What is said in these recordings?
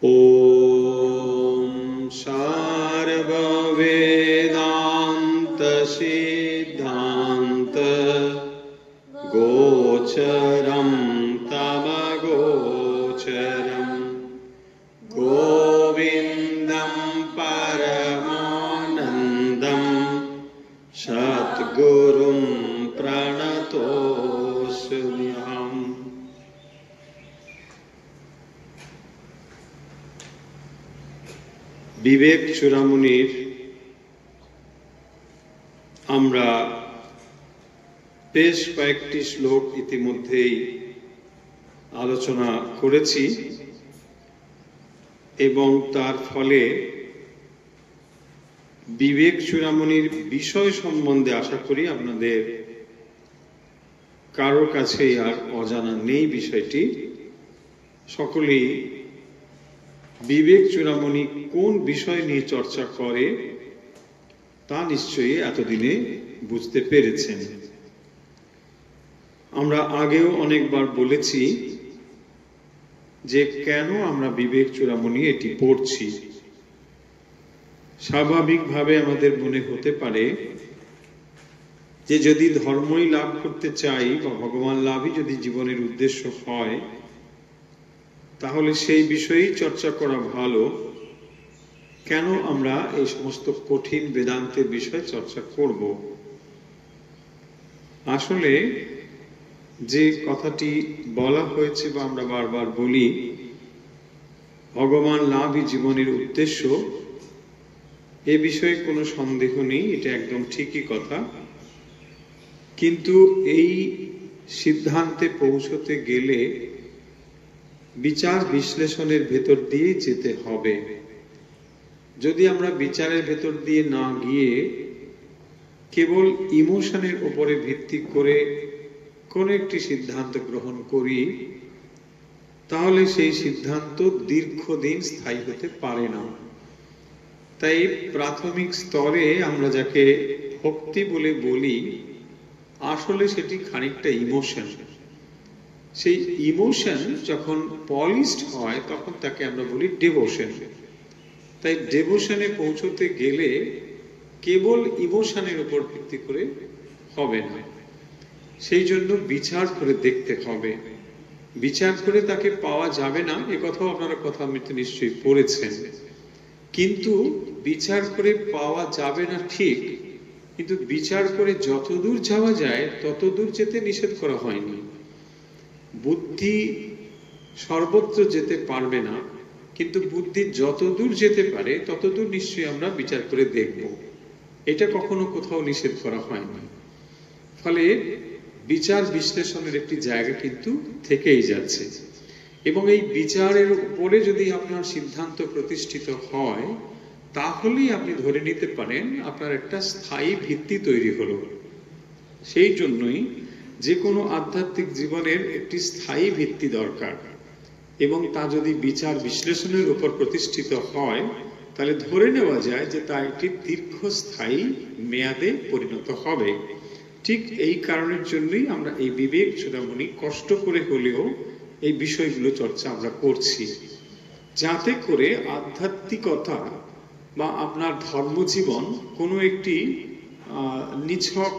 ॐ सर्ववेदान्त सिद्धान्त गोचरं तमगोचरं गोविन्दं परमानन्दं सद्गुरुं प्रणतोऽस्म्यहम्। বিবেক চূড়ামণির আমরা বেশ কয়েকটি শ্লোক ইতিমধ্যেই আলোচনা করেছি এবং তার ফলে বিবেক চূড়ামণির বিষয় সম্বন্ধে আশা করি আপনাদের কারো কাছেই আর অজানা নেই বিষয়টি। সকলেই বিবেক চূড়ামণি কোন বিষয় নিয়ে চর্চা করে তা নিশ্চয়ই এতদিনে বুঝতে পেরেছেন। আমরা আগেও অনেকবার বলেছি যে কেন আমরা বিবেক চূড়ামণি এটি পড়ছি। স্বাভাবিকভাবে আমাদের মনে হতে পারে যে যদি ধর্মই লাভ করতে চাই বা ভগবান লাভই যদি জীবনের উদ্দেশ্য হয় তাহলে সেই বিষয়েই চর্চা করা ভালো। কেন আমরা এই সমস্ত কঠিন বেদান্তের বিষয় চর্চা করব? আসলে যে কথাটি বলা হয়েছে বা আমরা বারবার বলি ভগবান লাভই জীবনের উদ্দেশ্য, এ বিষয়ে কোনো সন্দেহ নেই, এটা একদম ঠিকই কথা। কিন্তু এই সিদ্ধান্তে পৌঁছতে গেলে বিচার বিশ্লেষণের ভেতর দিয়ে যেতে হবে। যদি আমরা বিচারের ভেতর দিয়ে না গিয়ে কেবল ইমোশনের উপরে ভিত্তি করে কোন একটি সিদ্ধান্ত গ্রহণ করি তাহলে সেই সিদ্ধান্ত দীর্ঘদিন স্থায়ী হতে পারে না। তাই প্রাথমিক স্তরে আমরা যাকে ভক্তি বলে বলি আসলে সেটি খানিকটা ইমোশন। সেই ইমোশন যখন পলিশড হয় তখন তাকে আমরা বলি ডিভোশন। তাই ডিভোশনে পৌঁছতে গেলে কেবল ইমোশনের উপর ভিত্তি করে হবে না, সেই জন্য বিচার করে দেখতে হবে। বিচার করে তাকে পাওয়া যাবে না এ কথাও আপনারা কথা নিশ্চয়ই পড়েছেন। কিন্তু বিচার করে পাওয়া যাবে না ঠিক, কিন্তু বিচার করে যতদূর যাওয়া যায় ততদূর যেতে নিষেধ করা হয়নি। বুদ্ধি সর্বত্র যেতে পারবে না, কিন্তু বুদ্ধি যতদূর যেতে পারে ততদূর নিশ্চয়ই আমরা বিচার করে দেখব, এটা কখনো কোথাও নিষেধ করা হয়নি। ফলে বিচার বিশ্লেষণের একটি জায়গা কিন্তু থেকেই যাচ্ছে এবং এই বিচারের উপরে যদি আপনার সিদ্ধান্ত প্রতিষ্ঠিত হয় তাহলেই আপনি ধরে নিতে পারেন আপনার একটা স্থায়ী ভিত্তি তৈরি হলো। সেই জন্যই যে কোনো আধ্যাত্মিক জীবনের একটি স্থায়ী ভিত্তি দরকার এবং তা যদি বিচার বিশ্লেষণের উপর প্রতিষ্ঠিত হয় তাহলে ধরে নেওয়া যায় যে তা একটি দীর্ঘস্থায়ী মেয়াদে পরিণত হবে। ঠিক এই কারণের জন্যই আমরা এই বিবেক চূড়ামণি কষ্ট করে হলেও এই বিষয়গুলো চর্চা আমরা করছি, যাতে করে আধ্যাত্মিকতা বা আপনার ধর্মজীবন কোনো একটি নিছক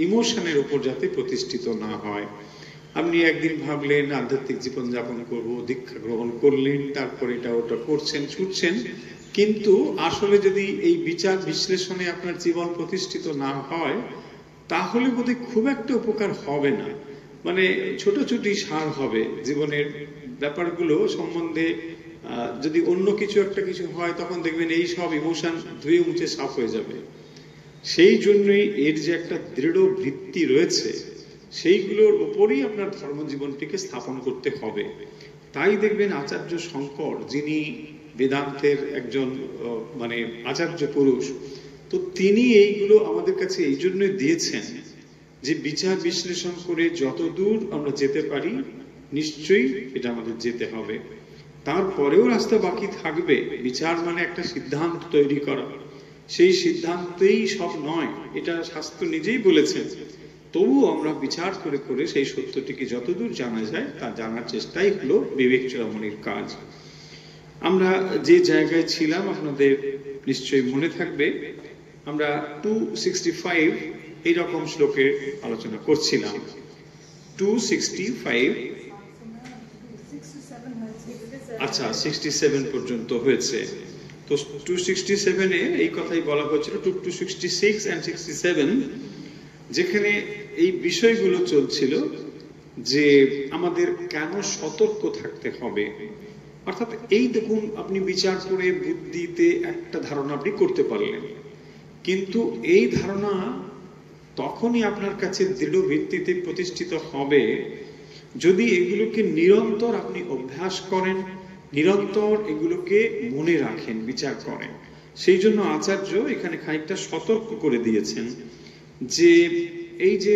ইমোশনের উপর যাতে প্রতিষ্ঠিত না হয়। আপনি একদিন ভাবলেন আধ্যাত্মিক জীবন যাপন করব, দীক্ষা গ্রহণ করলেন, তারপর এটা ওটা করছেন ছুটছেন, কিন্তু আসলে যদি এই বিচার বিশ্লেষণে আপনার জীবন প্রতিষ্ঠিত না হয় তাহলে বোধহয় খুব একটা উপকার হবে না। মানে ছোটাছুটি সার হবে জীবনের ব্যাপারগুলো সম্বন্ধে। যদি অন্য কিছু একটা কিছু হয় তখন দেখবেন এই সব ইমোশন ধুয়ে মুছে সাফ হয়ে যাবে। সেই জন্যই এর যে একটা দৃঢ় ভিত্তি রয়েছে সেইগুলোর উপরেই আপনার ধর্মজীবনটিকে স্থাপন করতে হবে। তাই দেখবেন আচার্য শঙ্কর, যিনি বেদান্তের একজন আচার্য পুরুষ, তো তিনি এইগুলো আমাদের কাছে এই জন্য দিয়েছেন যে বিচার বিশ্লেষণ করে যতদূর আমরা যেতে পারি নিশ্চয়ই এটা আমাদের যেতে হবে। তারপরেও রাস্তা বাকি থাকবে। বিচার মানে একটা সিদ্ধান্ত তৈরি করা, সেই সিদ্ধান্তেই সব নয়, এটা শাস্ত্র নিজেই বলেছেন। তবুও আমরা বিচার করে করে সেই সত্যটিকে যতদূর জানা যায় তা জানার চেষ্টাই হলো বিবেক চূড়ামণির কাজ। আমরা যে জায়গায় ছিলাম আপনাদের নিশ্চয়ই মনে থাকবে, আমরা 265 এইরকম শ্লোকের আলোচনা করছিলাম। 265, আচ্ছা 67 পর্যন্ত হয়েছে। তো 267-এ এই কথাই বলা হয়েছিল, 266 and 67, যেখানে এই বিষয়গুলো চলছিল যে আমাদের কেন সতর্ক থাকতে হবে। অর্থাৎ এই দেখুন, আপনি বিচার করে বুদ্ধিতে একটা ধারণা আপনি করতে পারলেন, কিন্তু এই ধারণা তখনই আপনার কাছে দৃঢ় ভিত্তিতে প্রতিষ্ঠিত হবে যদি এগুলোকে নিরন্তর আপনি অভ্যাস করেন, নিরন্তর এগুলোকে মনে রাখেন, বিচার করেন। সেই জন্য আচার্য এখানে খানিকটা সতর্ক করে দিয়েছেন যে এই যে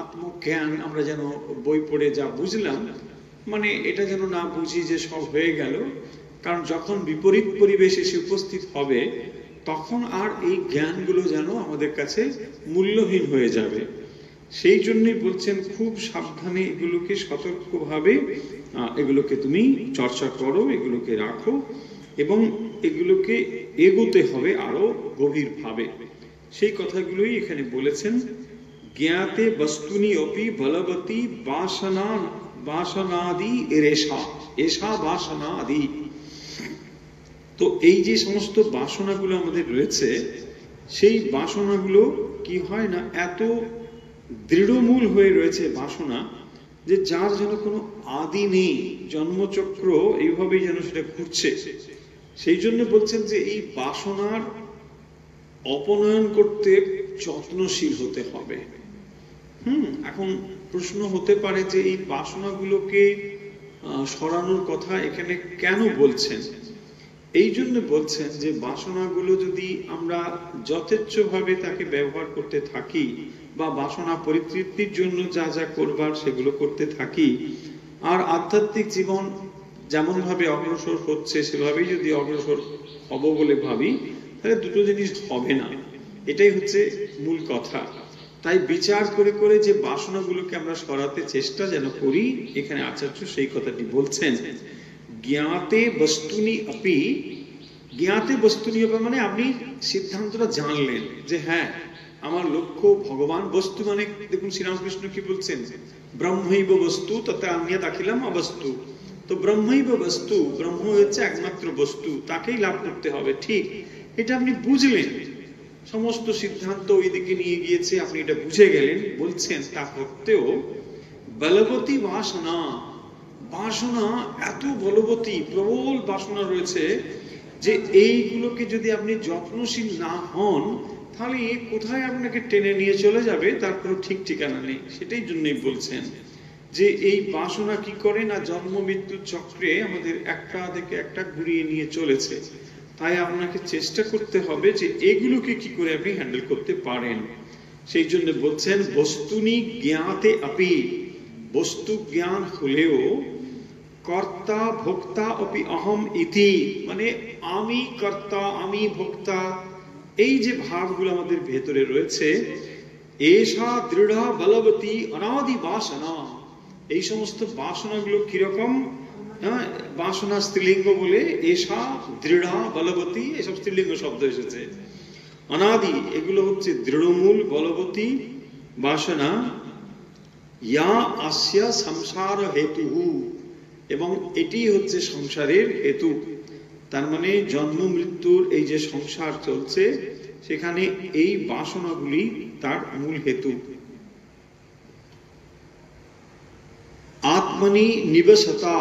আত্মজ্ঞান আমরা যেন বই পড়ে যা বুঝলাম, মানে এটা যেন না বুঝি যে সব হয়ে গেল, কারণ যখন বিপরীত পরিবেশ এসে উপস্থিত হবে তখন আর এই জ্ঞানগুলো যেন আমাদের কাছে মূল্যহীন হয়ে যাবে। সেই জন্যই বলছেন খুব সাবধানে এগুলোকে সতর্কভাবে এগুলোকে তুমি চর্চা করো, এগুলোকে রাখো, এবং এগুলোকে এগোতে হবে আরো গভীরভাবে। সেই কথাগুলোই এখানে বলেছেন। জ্ঞাতে বস্তুনি অপি বলবতী বাসনাদি এরেশা, এশা বাসনাদি। তো এই যে সমস্ত বাসনাগুলো আমাদের রয়েছে, সেই বাসনাগুলো কি হয় না, এত দৃঢ়মূল হয়ে রয়েছে বাসনা, যে যার যেন কোনো আদি নেই, জন্মচক্র এইভাবেই যেন সেটা ঘুরছে। সেই জন্য বলছেন যে এই বাসনার অপনয়ন করতে যত্নশীল হতে হবে। এখন প্রশ্ন হতে পারে যে এই বাসনাগুলোকে সরানোর কথা এখানে কেন বলছেন। এই জন্য বলছেন যে বাসনাগুলো যদি আমরা যথেচ্ছভাবে তাকে ব্যবহার করতে থাকি, বা বাসনা পরিতৃপ্তির জন্য যা যা করবার সেগুলো করতে থাকি, আর আধ্যাত্মিক জীবন যেমন ভাবে অগ্রসর হচ্ছে সেভাবেই যদি অগ্রসর হব বলে ভাবি, তাহলে দুটো জিনিস হবে না। এটাই হচ্ছে মূল কথা। তাই বিচার করে করে যে বাসনাগুলোকে আমরা সরাতে চেষ্টা যেন করি, এখানে আচার্য সেই কথাটি বলছেন। জ্ঞাতে বস্তুনি অপি, জ্ঞাতে বস্তুনি অপি মানে আপনি সিদ্ধান্তটা জানলেন যে হ্যাঁ আমার লক্ষ্য ভগবান। বস্তু মানে দেখুন শ্রীরামকৃষ্ণ কি বলছেন, ব্রহ্মৈব বস্তু তথা অন্যৎ অখিলম অবস্তু। তো ব্রহ্মৈব বস্তু, ব্রহ্ম হচ্ছে একমাত্র বস্তু, তাকেই লাভ করতে হবে। ঠিক, এটা আপনি বুঝলেন, সমস্ত সিদ্ধান্ত ওই দিকে নিয়ে গিয়েছে, আপনি এটা বুঝে গেলেন। বলছেন তা সত্ত্বেও বলবতী বাসনা, বাসনা এত বলবতী, প্রবল বাসনা রয়েছে যে এইগুলোকে যদি আপনি যত্নশীল না হন, তাহলে কোথায় আপনাকে টেনে নিয়ে চলে যাবে তার কোনো ঠিক ঠিকানা নেই। সেটাই জন্যই বলছেন যে এই বাসনা কি করে না, জন্ম মৃত্যুর চক্রে আমাদের একটা থেকে একটা ঘুরিয়ে নিয়ে চলেছে। তাই আপনাকে চেষ্টা করতে হবে যে এগুলোকে কি করে আপনি হ্যান্ডেল করতে পারেন। সেই জন্য বলছেন বস্তুনি জ্ঞাতে আপি, বস্তু জ্ঞান হলেও কর্তা ভোক্তা অপি অহম ইতি, মানে আমি কর্তা আমি ভোক্তা, এই যে ভাবগুলো আমাদের ভেতরে রয়েছে, এষা দৃঢ় বলবতী অনাদি বাসনা। এই সমস্ত বাসনাগুলো কিরকম, বাসনা স্ত্রীলিঙ্গ বলে এষা দৃঢ় বলবতী, এসব স্ত্রীলিঙ্গ শব্দ এসেছে। অনাদি এগুলো হচ্ছে দৃঢ়মূল বলবতী বাসনা। ইয়া আসস্য সংসার হেতু, এবং এটি হচ্ছে সংসারের হেতু। তার মানে জন্ম মৃত্যুর এই যে সংসার চলছে, সেখানে এই বাসনাগুলি তার মূল হেতু। আত্মনি নিবসতা,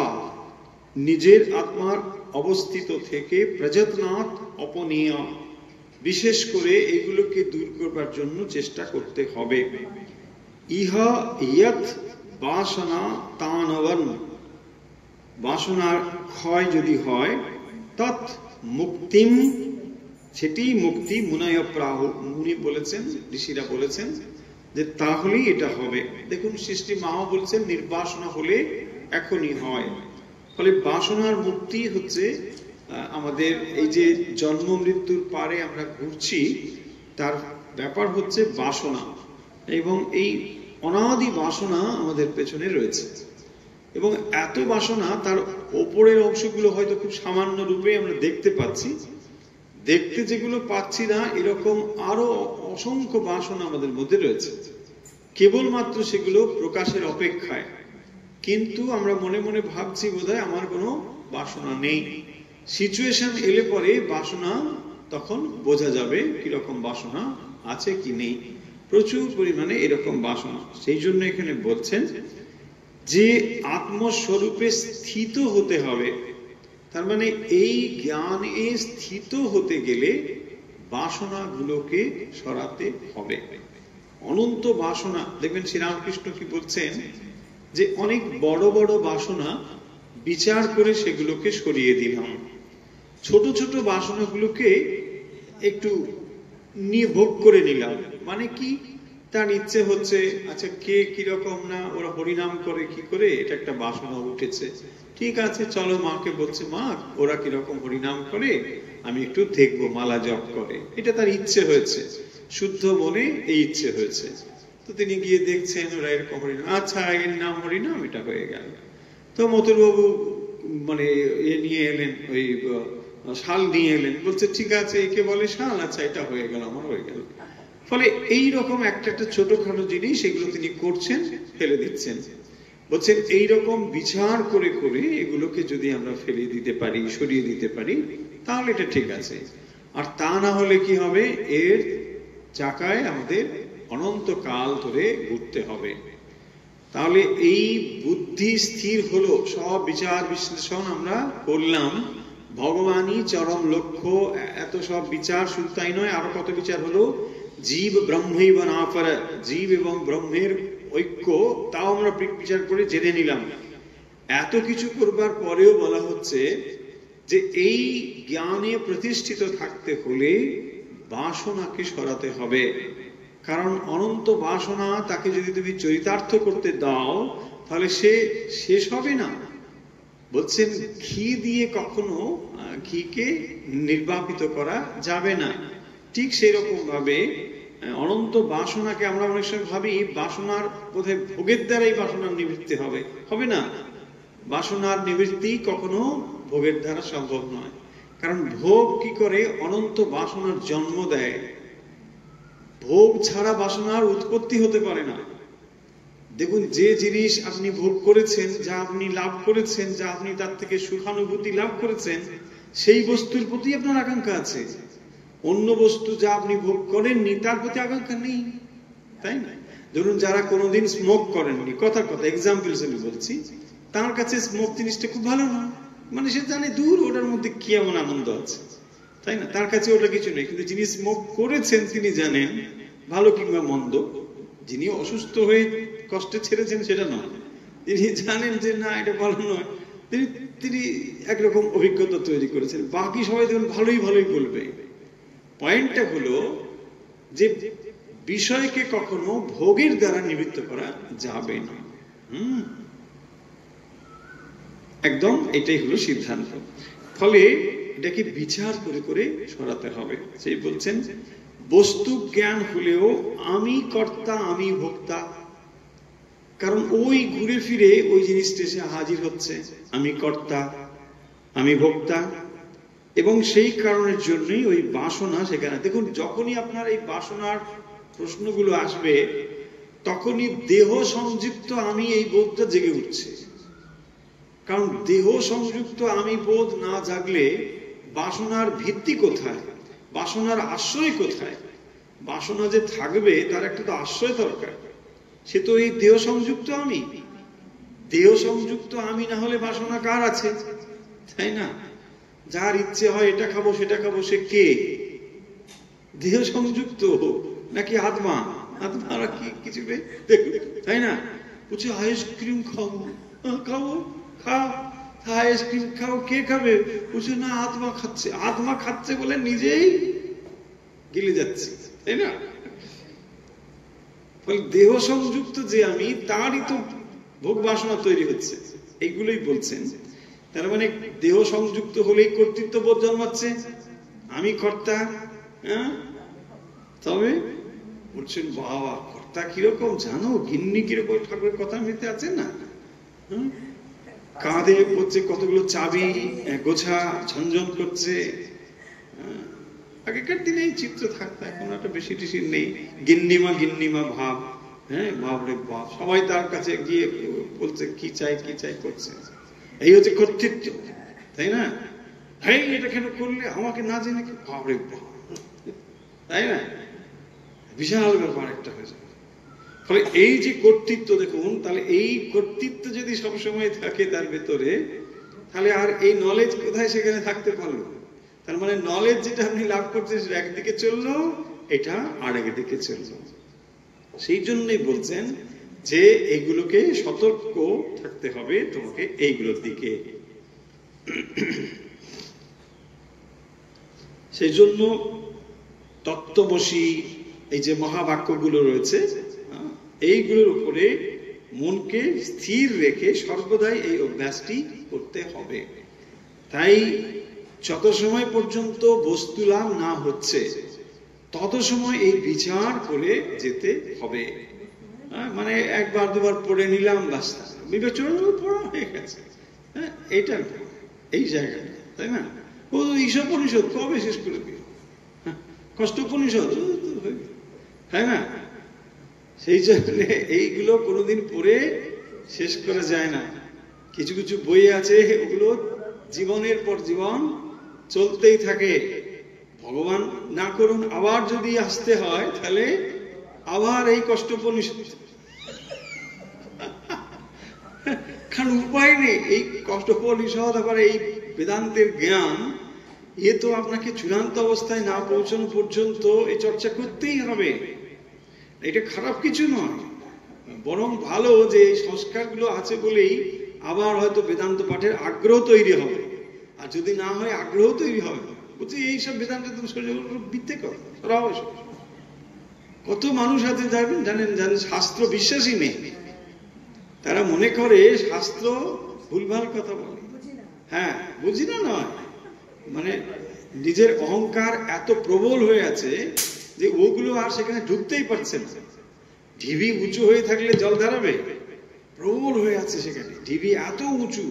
নিজের আত্মার অবস্থিত থেকে প্রযত্নাৎ অপনীয়, বিশেষ করে এগুলোকে দূর করবার জন্য চেষ্টা করতে হবে। ইহা ইয়ৎ বাসনা তানবন, বাসনার ক্ষয় যদি হয়, তৎ মুক্তিম, সেটি মুক্তি। মুনয় প্রাহ, মুনি বলেছেন, ঋষিরা বলেছেন যে তাহলেই এটা হবে। দেখুন সৃষ্টি মাও বলছেন নির্বাসনা হলে এখনই হয়। ফলে বাসনার মুক্তি হচ্ছে আমাদের এই যে জন্ম মৃত্যুর পারে আমরা ঘুরছি, তার ব্যাপার হচ্ছে বাসনা, এবং এই অনাদি বাসনা আমাদের পেছনে রয়েছে। এবং এত বাসনা, তার ওপরের অংশগুলো হয়তো খুব সামান্য রূপে আমরা দেখতে পাচ্ছি, দেখতে যেগুলো পাচ্ছি না এরকম আরো অসংখ্য বাসনা আমাদের মধ্যে রয়েছে, কেবলমাত্র সেগুলো প্রকাশের অপেক্ষায়। কিন্তু আমরা মনে মনে ভাবছি বোধহয় আমার কোনো বাসনা নেই। সিচুয়েশন এলে পরে বাসনা তখন বোঝা যাবে কিরকম বাসনা আছে কি নেই। প্রচুর পরিমাণে এরকম বাসনা। সেই জন্য এখানে বলছেন যে আত্মস্বরূপে স্থিত হতে হবে। তার মানে এই জ্ঞানে স্থিত হতে গেলে বাসনাগুলোকে সরাতে হবে। অনন্ত বাসনা, দেখবেন শ্রীরামকৃষ্ণ কি বলছেন যে অনেক বড় বড় বাসনা বিচার করে সেগুলোকে সরিয়ে দিলাম, ছোট ছোট বাসনাগুলোকে একটু নিয়ে ভোগ করে নিলাম। মানে কি, তার ইচ্ছে হচ্ছে আচ্ছা কে কিরকম না ওরা হরিনাম করে কি করে, এটা একটা বাসনা উঠেছে, ঠিক আছে চলো মাকে বলছে মা ওরা কিরকম হরিনাম করে আমি একটু দেখবো, মালা জপ করে, এটা তার ইচ্ছে হয়েছে, শুদ্ধ মনে এই ইচ্ছে হয়েছে। তো তিনি গিয়ে দেখছেন ওরা এরকম হরিনাম, আচ্ছা এর নাম হরিনাম, এটা হয়ে গেল। তো মথুরবাবু মানে এ নিয়ে এলেন, ওই শাল নিয়ে এলেন, বলছে ঠিক আছে একে বলে শাল, আচ্ছা এটা হয়ে গেল, আমার হয়ে গেল। ফলে এইরকম একটা একটা ছোটখাটো জিনিস এগুলো তিনি করছেন, ফেলে দিচ্ছেন। বলছেন এইরকম বিচার করে করে এগুলোকে যদি আমরা ফেলে দিতে পারি, সরিয়ে দিতে পারি, তাহলে এটা ঠিক আছে। আর তা না হলে কি হবে, এর চাকায় আমাদের অনন্ত কাল ধরে ঘুরতে হবে। তাহলে এই বুদ্ধি স্থির হলো, সব বিচার বিশ্লেষণ আমরা করলাম, ভগবানই চরম লক্ষ্য, এত সব বিচার শুধু তাই নয়, আরো কত বিচার হলো, জীব ব্রহ্মৈব না পর, জীব এবং ব্রহ্মের ঐক্য, তাও আমরা বিচার করে জেনে নিলাম। এত কিছু করবার পরেও বলা হচ্ছে যে এই জ্ঞানে প্রতিষ্ঠিত থাকতে হলে বাসনাকে সরাতে হবে। কারণ অনন্ত বাসনা, তাকে যদি তুমি চরিতার্থ করতে দাও তাহলে সে শেষ হবে না। বলছেন ঘি দিয়ে কখনো ঘিকে নির্বাপিত করা যাবে না। ঠিক সেই রকম ভাবে অনন্ত বাসনাকে আমরা অনেক সময় ভাবি বাসনার বোধহয় ভোগের দ্বারাই বাসনার নিবৃত্তি হবে, হবে না। বাসনার নিবৃত্তি কখনো ভোগের দ্বারা সম্ভব নয়। কারণ ভোগ কি করে, অনন্ত বাসনার জন্ম দেয়। ভোগ ছাড়া বাসনার উৎপত্তি হতে পারে না। দেখুন যে জিনিস আপনি ভোগ করেছেন, যা আপনি লাভ করেছেন, যা আপনি তার থেকে সুখানুভূতি লাভ করেছেন, সেই বস্তুর প্রতি আপনার আকাঙ্ক্ষা আছে। অন্য বস্তু যা আপনি ভোগ করেননি তার প্রতি আকাঙ্ক্ষা নেই, তাই না? ধরুন যারা কোনোদিন স্মোক করেননি, কথা এক্সাম্পল হিসেবে বলছি, তার কাছে স্মোক জিনিসটা খুব ভালো না, মানে সে জানে দূর ওটার মধ্যে কি এমন আনন্দ আছে, তাই না? তার কাছে ওটা কিছু নেই। কিন্তু যিনি স্মোক করেছেন তিনি জানেন ভালো কিংবা মন্দ। যিনি অসুস্থ হয়ে কষ্টে ছেড়েছেন সেটা নয়, তিনি জানেন যে না এটা ভালো নয়, তিনি একরকম অভিজ্ঞতা তৈরি করেছেন। বাকি সবাই দেখুন ভালোই বলবে। পয়েন্টটা হলো যে বিষয়কে কখনো ভোগের দ্বারা নিবৃত্ত করা যাবে না। একদম এটাই হলো সিদ্ধান্ত। ফলে এটাকে বিচার করে করে সরাতে হবে। সেই বলছেন বস্তু জ্ঞান হলেও আমি কর্তা আমি ভোক্তা, কারণ ওই ঘুরে ফিরে ওই জিনিসটা এসে হাজির হচ্ছে, আমি কর্তা আমি ভোক্তা। এবং সেই কারণের জন্যই ওই বাসনা সেখানে। দেখুন যখনই আপনার এই বাসনার প্রশ্নগুলো আসবে তখনই দেহ সংযুক্ত আমি এই বোধটা জেগে উঠছে। কারণ দেহ সংযুক্ত আমি বোধ না জাগলে বাসনার ভিত্তি কোথায়, বাসনার আশ্রয় কোথায়? বাসনা যে থাকবে তার একটা তো আশ্রয় দরকার। সে তো এই দেহ সংযুক্ত আমি। দেহ সংযুক্ত আমি না হলে বাসনা কার আছে, তাই না? যার ইচ্ছে হয় এটা খাবো সেটা খাবো, সে কে? দেহ সংযুক্ত নাকি আত্মা? আত্মারা কি কিছু দেখুন, তাই না? বলছে আইসক্রিম খাবো, খাবো খাও, আইসক্রিম খাও, কে খাবে? বলছে না আত্মা খাচ্ছে। আত্মা খাচ্ছে বলে নিজেই গিলে যাচ্ছে, তাই না? দেহ সংযুক্ত যে আমি, তারই তো ভোগ বাসনা তৈরি হচ্ছে। এইগুলোই বলছেন। তার মানে দেহ সংযুক্ত হলেই কর্তৃত্ব বোধ জন্মাচ্ছে, আমি কর্তা। তবে বলছেন বাবা কর্তা কিরকম জানো, গিন্নি কিরকম ঠাকুরের কথা মিলতে আছে না? কাঁধে পড়ছে কতগুলো চাবি, গোছা ঝনঝন করছে। আগেকার দিনে এই চিত্র থাকতো, এখন একটা বেশি টিসি নেই। গিন্নিমা গিন্নিমা ভাব, হ্যাঁ, বাপরে বাপ, সবাই তার কাছে গিয়ে বলছে কি চাই কি চাই করছে। এই হচ্ছে কর্তৃত্ব, তাই না? হ্যাঁ, এটা কেন করলে, আমাকে না জেনে, বাপরে বাপ, তাই না? বিশাল ব্যাপার একটা হয়ে যাবে। ফলে এই যে কর্তৃত্ব দেখুন, তাহলে এই কর্তৃত্ব যদি সবসময় থাকে তার ভেতরে, তাহলে আর এই নলেজ কোথায় সেখানে থাকতে পারলো? তার মানে নলেজ যেটা আপনি লাভ করছেন সেটা একদিকে চললো, এটা আর একদিকে চললো। সেই জন্যই বলছেন যে এগুলোকে সতর্ক থাকতে হবে তোমাকে এইগুলোর দিকে। সেই জন্য তত্ত্ববশী এই যে মহাবাক্যগুলো রয়েছে, এইগুলোর উপরে মনকে স্থির রেখে সর্বদাই এই অভ্যাসটি করতে হবে। তাই যত সময় পর্যন্ত বস্তু লাভ না হচ্ছে তত সময় এই বিচার করে যেতে হবে। মানে একবার দুবার পড়ে নিলাম, বাস্তা বিবেচনা পড়া হয়ে গেছে, এটা এই জায়গাটা, তাই না? ও ঈশোপনিষদ কবে শেষ করে দিল, কষ্টোপনিষদ, তাই না? সেই জন্য এইগুলো কোনোদিন পড়ে শেষ করা যায় না। কিছু কিছু বই আছে, ওগুলো জীবনের পর জীবন চলতেই থাকে। ভগবান না করুন আবার যদি আসতে হয়, তাহলে আবার এই কষ্টোপনিষদ, কারণ উপায় নেই। এই কষ্টোপনিষদ আবার এই বেদান্তের জ্ঞান, এ তো আপনাকে চূড়ান্ত অবস্থায় না পৌঁছানো পর্যন্ত এই চর্চা করতেই হবে। এটা খারাপ কিছু নয়, বরং ভালো যে এই সংস্কারগুলো আছে বলেই আবার হয়তো বেদান্ত পাঠের আগ্রহ তৈরি হবে। আর যদি না হয় আগ্রহ তৈরি হবে, বলছি এইসব বেদান্ত মিথ্যে কথা। কত মানুষ আছে জানেন শাস্ত্র বিশ্বাসী নেই, তারা মনে করে শাস্ত্র ভুলভাল কথা বলে। হ্যাঁ, বুঝি না নয়, মানে নিজের অহংকার এত প্রবল হয়ে আছে যে ওগুলো আর সেখানে ঢুকতেই পারছে না। ঢিবি উঁচু হয়ে থাকলে জল দাঁড়াবে, প্রবল হয়ে আছে সেখানে, ঢিবি এত উঁচু,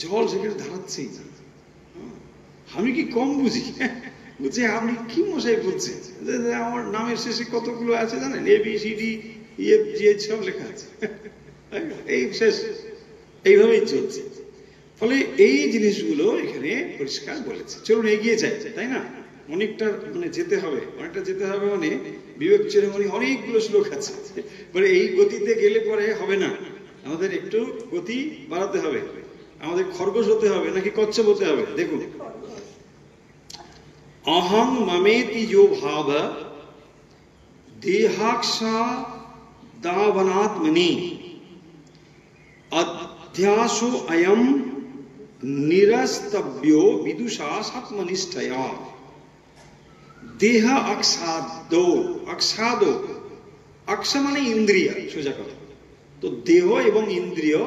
জল সেখানে দাঁড়াচ্ছেই না। আমি কি কম বুঝি? বুঝছি আপনি কি মশাই বলছেন? আমার নামের শেষে কতগুলো আছে জানেন, ABCD EFG সব লেখা আছে, এই শেষ, এইভাবেই চলছে। ফলে এই জিনিসগুলো এখানে পরিষ্কার বলেছে। চলুন এগিয়ে যাই, তাই না? অনেকটা মানে যেতে হবে, অনেকটা যেতে হবে, মানে বিবেক চূড়ামণি অনেকগুলো শ্লোক আছে, মানে এই গতিতে গেলে পরে হবে না, আমাদের একটু গতি বাড়াতে হবে। আমাদের খরগোশ হতে হবে নাকি কচ্ছপ হতে হবে? দেখুন, অহং মমেতি যো ভাব দেহাক্ষা দাবনাত্মনি অধ্যাসো অয়ম নিরস্তব্যো বিদুষা সাত্মনিষ্ঠয়া। দেহ অক্ষাদো, অক্ষাদো, অক্ষ মানে ইন্দ্রিয়, সোজা কথা। তো দেহ এবং ইন্দ্রিয়,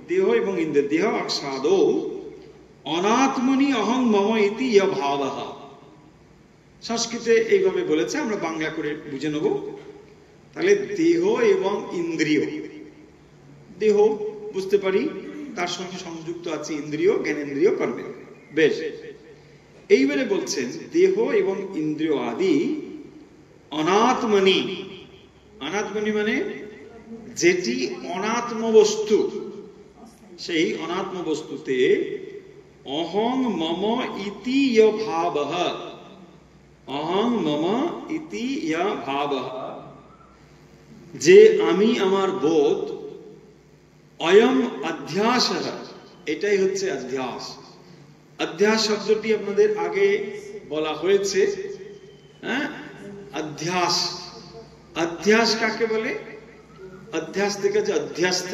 দেহ এবং ইন্দ্রিয়, দেহ অক্ষাদো অনাত্মনি অহং মম ইতি ভাবঃ। সংস্কৃতে এইভাবে বলেছে, আমরা বাংলা করে বুঝে নেব। তাহলে দেহ এবং ইন্দ্রিয়, দেহ বুঝতে পারি, তার সঙ্গে সংযুক্ত আছে ইন্দ্রিয়, জ্ঞানেন্দ্রিয়, কর্মেন্দ্রিয়। বেশ, এইবারে বলছেন দেহ এবং ইন্দ্রিয় আদি অনাত্মনি। অনাত্মনি মানে যেটি অনাত্ম বস্তু, সেই অনাত্ম বস্তুতে অহং মম ইতি ভাবঃ, অহং মম ইতি ভাবঃ, যে আমি আমার বোধ, অয়ম অধ্যাস, এটাই হচ্ছে অধ্যাস। অধ্যাস শব্দটি আপনাদের আগে বলা হয়েছে। হ্যাঁ, অধ্যাস, অধ্যাস কাকে বলে? অধ্যাস থেকে যে অধ্যাস্ত,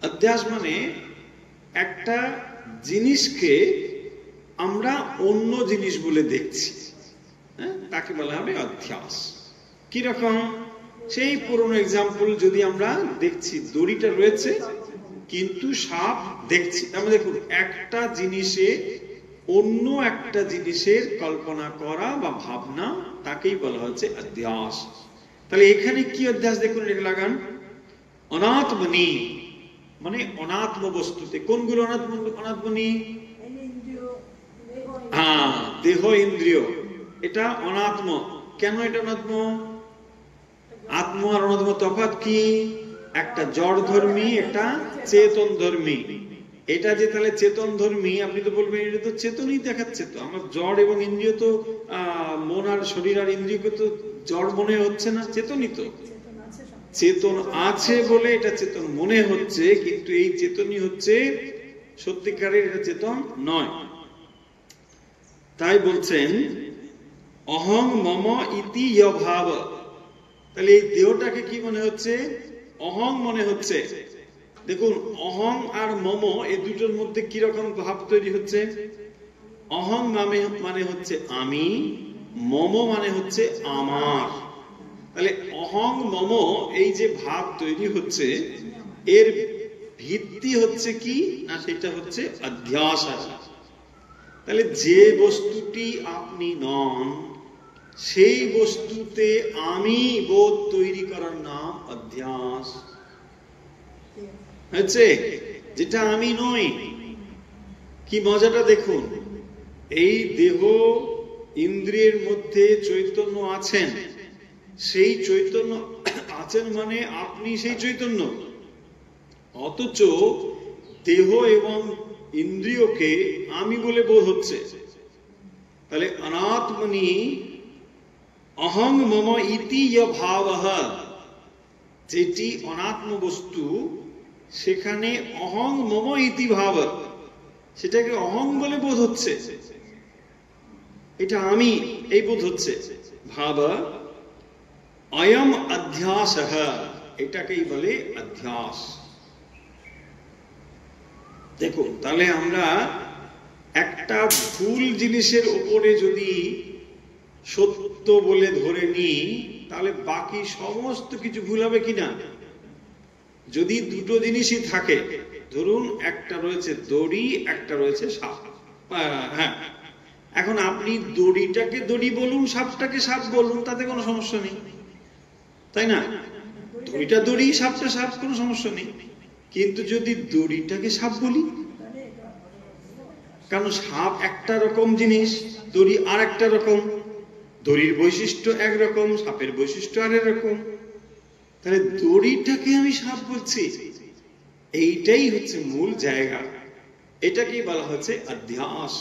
অধ্যাস মানে একটা জিনিসকে আমরা অন্য জিনিস বলে দেখছি, হ্যাঁ, তাকে বলা হবে অধ্যাস। কিরকম? সেই পুরনো এক্সাম্পল, যদি আমরা দেখছি দড়িটা রয়েছে কিন্তু সাপ দেখছি, আমরা দেখুন একটা জিনিসে অন্য একটা জিনিসের কল্পনা করা বা ভাবনা, তাকেই বলা হচ্ছে অধ্যাস। তাহলে এখানে কি অধ্যাস দেখুন, এটা লাগান অনাত্মনি, মানে অনাত্ম বস্তুতে। কোনগুলো অনাত্মনি? দেহ ইন্দ্রিয়, এটা অনাত্ম। কেন এটা অনাত্ম? আত্ম আর অনাত্ম তফাৎ কি? একটা জড় ধর্মী, একটা চেতন ধর্মী। এটা যে তাহলে চেতন ধর্মী, আপনি তো বলবেন এটা তো চেতনই দেখাচ্ছে, তো আমার জড় এবং ইন্দ্রিয় তো মন আর শরীর আর ইন্দ্রিয়কে তো জড় মনে হচ্ছে না, চেতনই তো। চেতন আছে বলে এটা চেতন মনে হচ্ছে, কিন্তু এই চেতনই হচ্ছে সত্যিকারের, এটা চেতন নয়। তাই বলছেন অহং মম ইতি ভাব। তাহলে এই দেহটাকে কি মনে হচ্ছে? অহং মনে হচ্ছে। দেখুন, অহং আর মম এই দুটোর মধ্যে কি রকম ভাব তৈরি হচ্ছে? অহং মানে হচ্ছে আমি, মম মানে হচ্ছে আমার। তাহলে অহং মম এই যে ভাব তৈরি হচ্ছে, এর ভিত্তি হচ্ছে কি না? সেটা হচ্ছে অধ্যাস। তাহলে যে বস্তুটি আপনি নন, সেই বস্তুতে আমি বোধ তৈরি করার নাম অধ্যাস। হচ্ছে যেটা আমি নই। কি মজাটা দেখুন, এই দেহ ইন্দ্রিয়ের মধ্যে চৈতন্য আছেন, সেই চৈতন্য আছেন মানে আপনি সেই চৈতন্য। অথচ দেহ এবং ইন্দ্রিয়কে আমি বলে বোধ হচ্ছে। তাহলে অনাত্মনি অহং মম ইতি ভাবঃ, যেটি অনাত্ম বস্তু সেখানে অহং মম ইতি ভাব, সেটাকে অহং বলে বোধ হচ্ছে, এটা আমি এই বোধ হচ্ছে। ভাব অয়ম অধ্যাস, এটাকেই বলে অধ্যাস। দেখুন, তাহলে আমরা একটা ভুল জিনিসের উপরে যদি সত্য বলে ধরে নিই, তাহলে বাকি সমস্ত কিছু ভুল হবে কিনা? যদি দুটো জিনিসই থাকে, ধরুন একটা রয়েছে দড়ি, একটা রয়েছে সাপ। হ্যাঁ, এখন আপনি দড়িটাকে দড়ি বলুন, সাপটাকে সাপ বলুন, তাতে কোনো সমস্যা নেই, তাই না? দড়িটা দড়ি, সাপটা সাপ, কোনো সমস্যা নেই। কিন্তু যদি দড়িটাকে সাপ বলি, কারণ সাপ একটা রকম জিনিস, দড়ি আর একটা রকম, দড়ির বৈশিষ্ট্য একরকম, সাপের বৈশিষ্ট্য আর এরকম, তাহলে দড়িটাকে আমি সাপ বলছি। এইটাই হচ্ছে মূল জায়গা, এটাকেই বলা হচ্ছে অধ্যাস।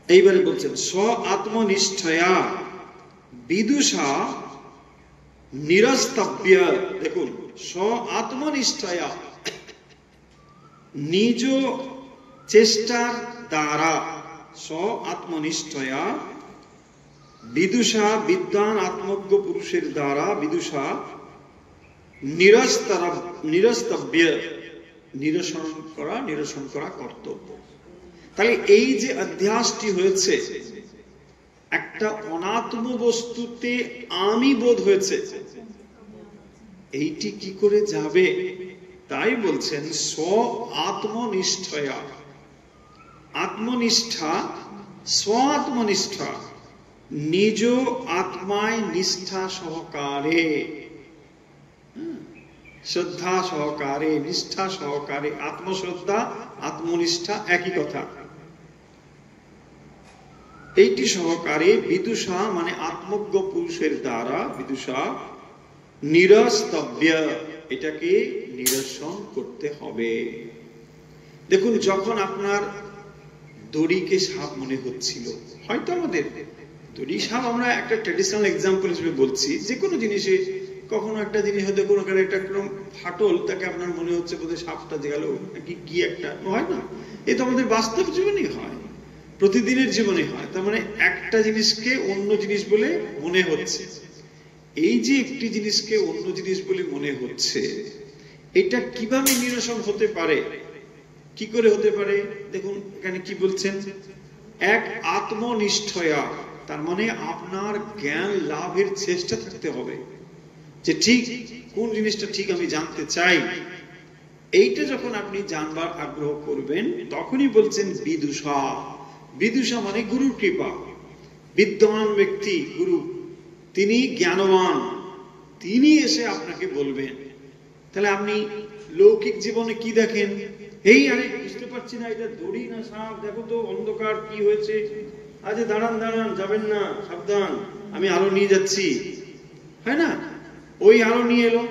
এইবারে বলছেন স্ব আত্মনিষ্ঠয়া বিদুষা নিরস্তব্য। দেখুন, স্ব আত্মনিষ্ঠয়া, নিজ চেষ্টার দ্বারা, স্ব আত্মনিষ্ঠয়া বিদুষা, বিদ্বান আত্মজ্ঞ পুরুষের দ্বারা, বিদুষা নিরস্তব্য, নিরসন করা কর্তব্য। তাহলে এই যে অধ্যাসটি হয়েছে, একটা অনাত্ম বস্তুতে আমি বোধ হয়েছে, এইটি কি করে যাবে? তাই বলছেন স্ব আত্মনিষ্ঠয়া। আত্মনিষ্ঠা, স্ব আত্মনিষ্ঠা, নিজ আত্মায় নিষ্ঠা সহকারে, শ্রদ্ধা সহকারে, নিষ্ঠা সহকারে। আত্মশ্রদ্ধা, আত্মনিষ্ঠা একই কথা। এইটি সহকারে বিদুষা মানে আত্মজ্ঞ পুরুষের দ্বারা, বিদুষা নিরস্তব্য, এটাকে নিরসন করতে হবে। দেখুন, যখন আপনার দড়িকে সাপ মনে হচ্ছিল, হয়তো আমাদের দড়ি সাপ, আমরা একটা ট্র্যাডিশনাল এক্সাম্পল হিসেবে বলছি, যে কোনো জিনিসে কখনো একটা জিনিস হয়তো কোনো একটা ফাটল, তাকে আপনার মনে হচ্ছে বোধহয় সাপটা গেল নাকি কি একটা, হয় না? এ তো আমাদের বাস্তব জীবনেই হয়, প্রতিদিনের জীবনে হয়। তার মানে একটা জিনিসকে অন্য জিনিস বলে মনে হচ্ছে। এই যে একটি জিনিসকে অন্য জিনিস বলে মনে হচ্ছে, এটা কিভাবে নিরসন হতে পারে, কি করে হতে পারে? দেখুন এখানে কি বলছেন, এক আত্মনিষ্ঠয়া, তার মানে আপনার জ্ঞান লাভের চেষ্টা থাকতে হবে, যে ঠিক কোন জিনিসটা ঠিক আমি জানতে চাই। এইটা যখন আপনি জানবার আগ্রহ করবেন, তখনই বলছেন বিদুষা। বিদুষা মানে গুরুর কৃপা। বিদ্যমান ব্যক্তি, গুরু, তিনি জ্ঞানবান, তিনি এসে আপনাকে বলবেন। তাহলে আপনি লৌকিক জীবনে কি দেখেন? এই আরে বুঝতে পারছি না, এটা দড়ি না সাপ, দেখো তো অন্ধকার কি হয়েছে, আরে দাঁড়ান দাঁড়ান, যাবেন না, সাবধান, আমি আলো নিয়ে যাচ্ছি, হয় না? ওই আলো নিয়ে এলো,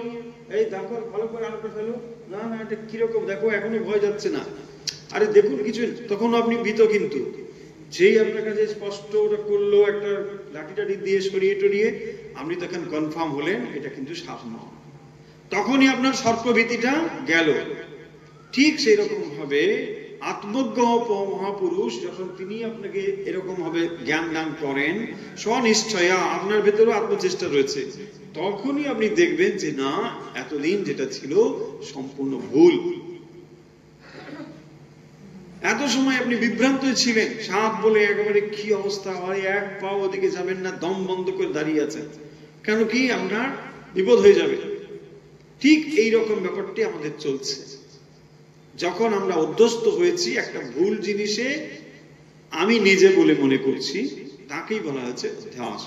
এই দেখো ভালো করে আলোটা ফেলো, না না এটা কিরকম দেখো, এখনো ভয় যাচ্ছে না, আরে দেখুন কিছু, তখন আপনি ভীত। কিন্তু যেই আপনার কাছে স্পষ্ট ওটা করলো, একটা লাঠি টাঠি দিয়ে সরিয়ে টরিয়ে, আপনি তখন কনফার্ম হলেন এটা কিন্তু সাপ নয়, তখনই আপনার সর্পভীতিটা গেল। ঠিক সেই রকম ভাবে আত্মজ্ঞ মহাপুরুষ যখন তিনি আপনাকে এরকম ভাবে জ্ঞান দান করেন, স্বনিশ্চয়া আপনার ভেতরে আত্মচেষ্টা রয়েছে, তখনই আপনি দেখবেন যে না, এতদিন যেটা ছিল সম্পূর্ণ ভুল। এত সময় আপনি বিভ্রান্ত ছিলেন, সাপ বলে একেবারে কি অবস্থা, আর এক পাও ওদিকে যাবেন না, দম বন্ধ করে দাঁড়িয়ে আছেন, কেন কি আপনার বিপদ হয়ে যাবে। ঠিক এই রকম ব্যাপারটি আমাদের চলছে। যখন আমরা অভ্যস্ত হয়েছি একটা ভুল জিনিসে আমি নিজে বলে মনে করছি, তাকেই বলা হচ্ছে অধ্যাস।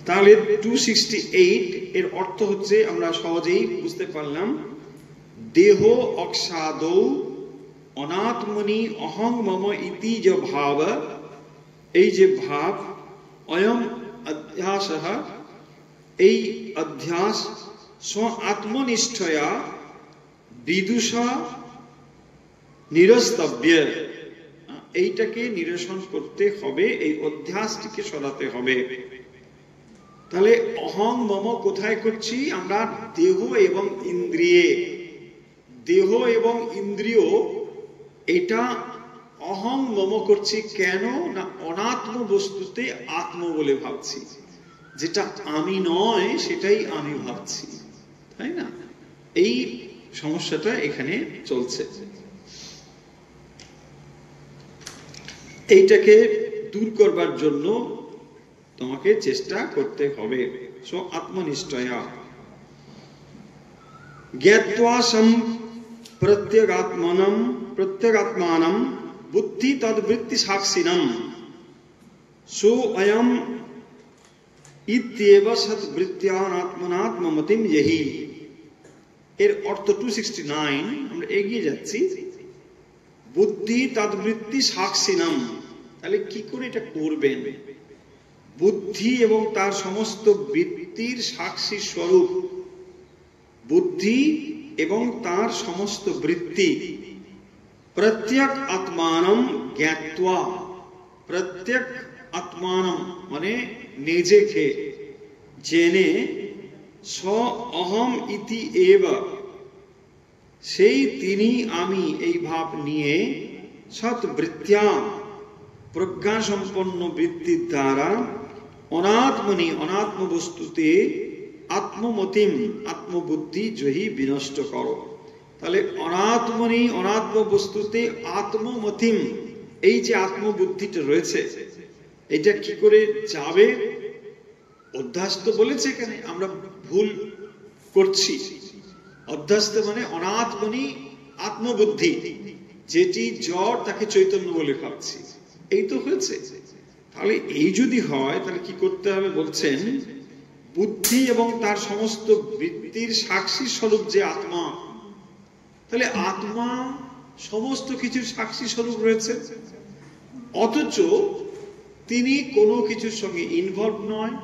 তাহলে 268 এর অর্থ হচ্ছে, আমরা সহজেই বুঝতে পারলাম, দেহ অক্ষাদৌ অনাত্মনি অহং মম ইতি যে ভাব, এই যে ভাব, অয়ম অধ্যাস, এই অধ্যাস স্ব আত্মনিষ্ঠয়া বিদুষা নিরস্তব্য, এইটাকে নিরসন করতে হবে, এই অধ্যাসটিকে সরাতে হবে। তাহলে অহং মম কোথায় করছি আমরা? দেহ এবং ইন্দ্রিয়ে। দেহ এবং ইন্দ্রিয় এটা অহং মম করছি কেন না? অনাত্ম বস্তুতে আত্ম বলে ভাবছি, যেটা আমি নয় সেটাই আমি ভাবছি, তাই না? এই সমস্যাটা এখানে চলছে। এইটাকে দূর করবার জন্য তোমাকে চেষ্টা করতে হবে। সো আত্মনিষ্ঠয়া জ্ঞাত্বা সম প্রত্যগাত্মানম বুদ্ধি তদ্বৃত্তি সাক্ষিণম সো অয়ম ইত্যেব সদ্বৃত্ত্যানাত্মনাত্মমতিম যহি। এর অর্থ 269, আমরা এগিয়ে যাচ্ছি। বুদ্ধি তদ্বৃত্তি সাক্ষিণম, তাহলে কি করে এটা করবেন? বুদ্ধি এবং তার সমস্ত বৃত্তির সাক্ষী স্বরূপ, বুদ্ধি এবং তার সমস্ত বৃত্তি, প্রত্যক আত্মানম জ্ঞাত্বা, প্রত্যক আত্মানম মানে নিজেকে জেনে, স অহম ইতি এব সেই তিনি আমি এই ভাব নিয়ে, সৎ বৃত্ত্যা প্রজ্ঞা সম্পন্ন বৃত্তির দ্বারা, অনাত্মনি অনাত্ম বস্তুতে, আত্মমতিম আত্মবুদ্ধি জহি বিনষ্ট করো। তাহলে অনাত্মনি অনাত্ম বস্তুতে আত্মমতিম, এই যে আত্মবুদ্ধিটা রয়েছে, এটা কি করে যাবে? অধ্যাস তো বলেছে এখানে, আমরা ভুল করছি। অধ্যাস মানে অনাত্মনি আত্মবুদ্ধি, যেটি জড় তাকে চৈতন্য বলে ভাবছি, এই তো হয়েছে। তাহলে এই যদি হয় তাহলে কি করতে হবে বলছেন? বুদ্ধি এবং তার সমস্ত বৃত্তির সাক্ষী স্বরূপ যে আত্মা, তাহলে আত্মা সমস্ত কিছুর সাক্ষী স্বরূপ রয়েছে, অথচ তিনি কোনো কিছুর সঙ্গে ইনভলভ নয়,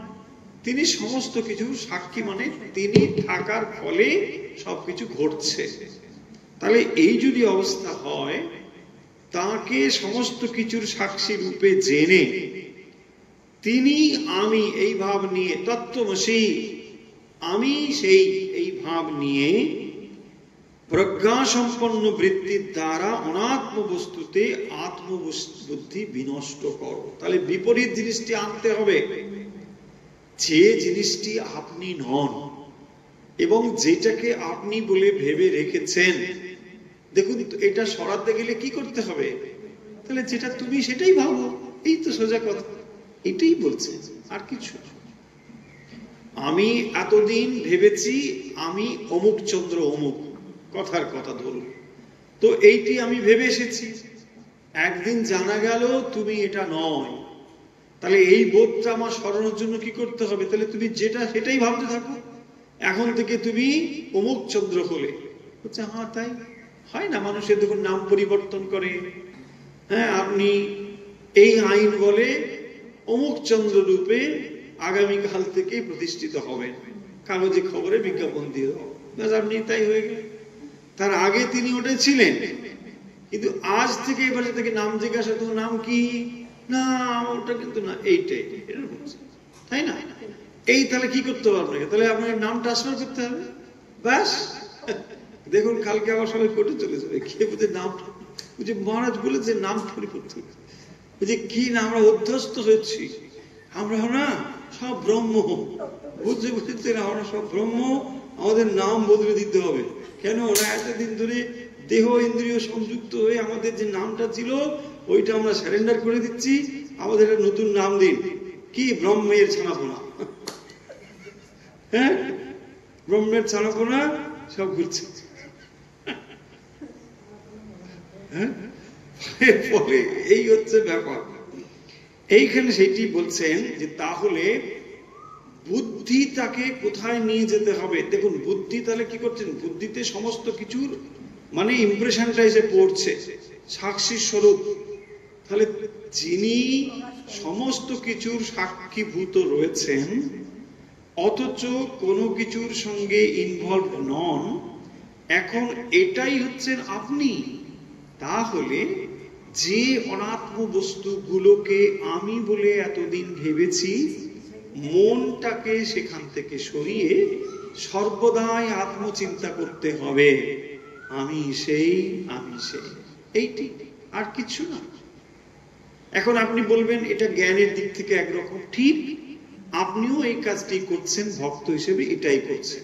তিনি সমস্ত কিছুর সাক্ষী, মানে তিনি থাকার ফলে সবকিছু ঘটছে। তাহলে এই যদি অবস্থা হয়, তাকে সমস্ত কিছুর সাক্ষী রূপে জেনে তিনি আমি এই ভাব নিয়ে, তত্ত্বমসি আমি সেই এই ভাব নিয়ে, প্রজ্ঞা সম্পন্ন বৃত্তির দ্বারা অনাত্ম বস্তুতে আত্মবুদ্ধি বিনষ্ট করো। তাহলে বিপরীত জিনিসটি আনতে হবে, যে জিনিসটি আপনি নন এবং যেটাকে আপনি বলে ভেবে রেখেছেন। দেখুন, এটা সরাতে গেলে কি করতে হবে? তাহলে যেটা তুমি সেটাই ভাবো, এই তো সোজা কথা, এটাই বলছে, আর কিছু। আমি এতদিন ভেবেছি আমি অমুক চন্দ্র অমুক, কথার কথা ধরুন, তো এইটি আমি ভেবে এসেছি। একদিন জানা গেল তুমি এটা নয়, তাহলে এই বোধটা আমার সরানোর জন্য কি করতে হবে? তাহলে তুমি যেটা সেটাই ভাবতে থাকো, এখন থেকে তুমি অমুক চন্দ্র হলে। বলছে হ্যাঁ তাই হয় না, মানুষের দেখুন নাম পরিবর্তন করে। হ্যাঁ, আপনি এই আইন বলে অমুক চন্দ্র রূপে আগামীকাল থেকে প্রতিষ্ঠিত হবেন, কাগজে খবরে বিজ্ঞাপন দিয়ে দাও, আপনি তাই হয়ে গেলেন। তার আগে তিনি ওটাই ছিলেন, কিন্তু আজ থেকে এবারে থেকে নাম জিজ্ঞাসা, তোমার নাম কি? না ওটা কিন্তু না, এইটাই, এরকম, তাই না? এই তাহলে কি করতে হবে আপনাকে? তাহলে আপনাকে নাম ট্রান্সফার করতে হবে, ব্যাস। দেখুন কালকে আবার সবাই কোর্টে চলে যাবে, কে বুঝে নাম, বুঝে মহারাজ বলেছে নাম পরিবর্তন, বুঝে কি না আমরা অভ্যস্ত হয়েছি, আমরা না সব ব্রহ্ম, বুঝতে বুঝতে আমরা সব ব্রহ্ম, আমাদের নাম বদলে দিতে হবে। কেন? ওরা এতদিন ধরে দেহ ইন্দ্রিয় সংযুক্ত হয়ে আমাদের যে নামটা ছিল ওইটা আমরা সারেন্ডার করে দিচ্ছি, আমাদের একটা নতুন নাম দিন, কি? ব্রহ্মের ছানাপোনা। হ্যাঁ, ব্রহ্মের ছানাপোনা সব ঘুরছে। হ্যাঁ, ফলে এই হচ্ছে ব্যাপার। এইখানে সেটি বলছেন যে তাহলে বুদ্ধি তাকে কোথায় নিয়ে যেতে হবে? দেখুন বুদ্ধি তাহলে কি করছেন, বুদ্ধিতে সমস্ত কিছুর মানে ইমপ্রেশনটা এসে পড়ছে, সাক্ষী স্বরূপ। তাহলে যিনি সমস্ত কিছুর সাক্ষীভূত রয়েছেন অথচ কোনো কিছুর সঙ্গে ইনভলভ নন, এখন এটাই হচ্ছেন আপনি। তাহলে যে অনাত্ম বস্তুগুলোকে আমি বলে এতদিন ভেবেছি, মনটাকে সেখান থেকে সরিয়ে সর্বদাই আত্মচিন্তা করতে হবে, আমি সেই, আমি সেই, এইটি, আর কিছু না। এখন আপনি বলবেন এটা জ্ঞানের দিক থেকে একরকম ঠিক, আপনিও এই কাজটি করছেন ভক্ত হিসেবে, এটাই করছেন।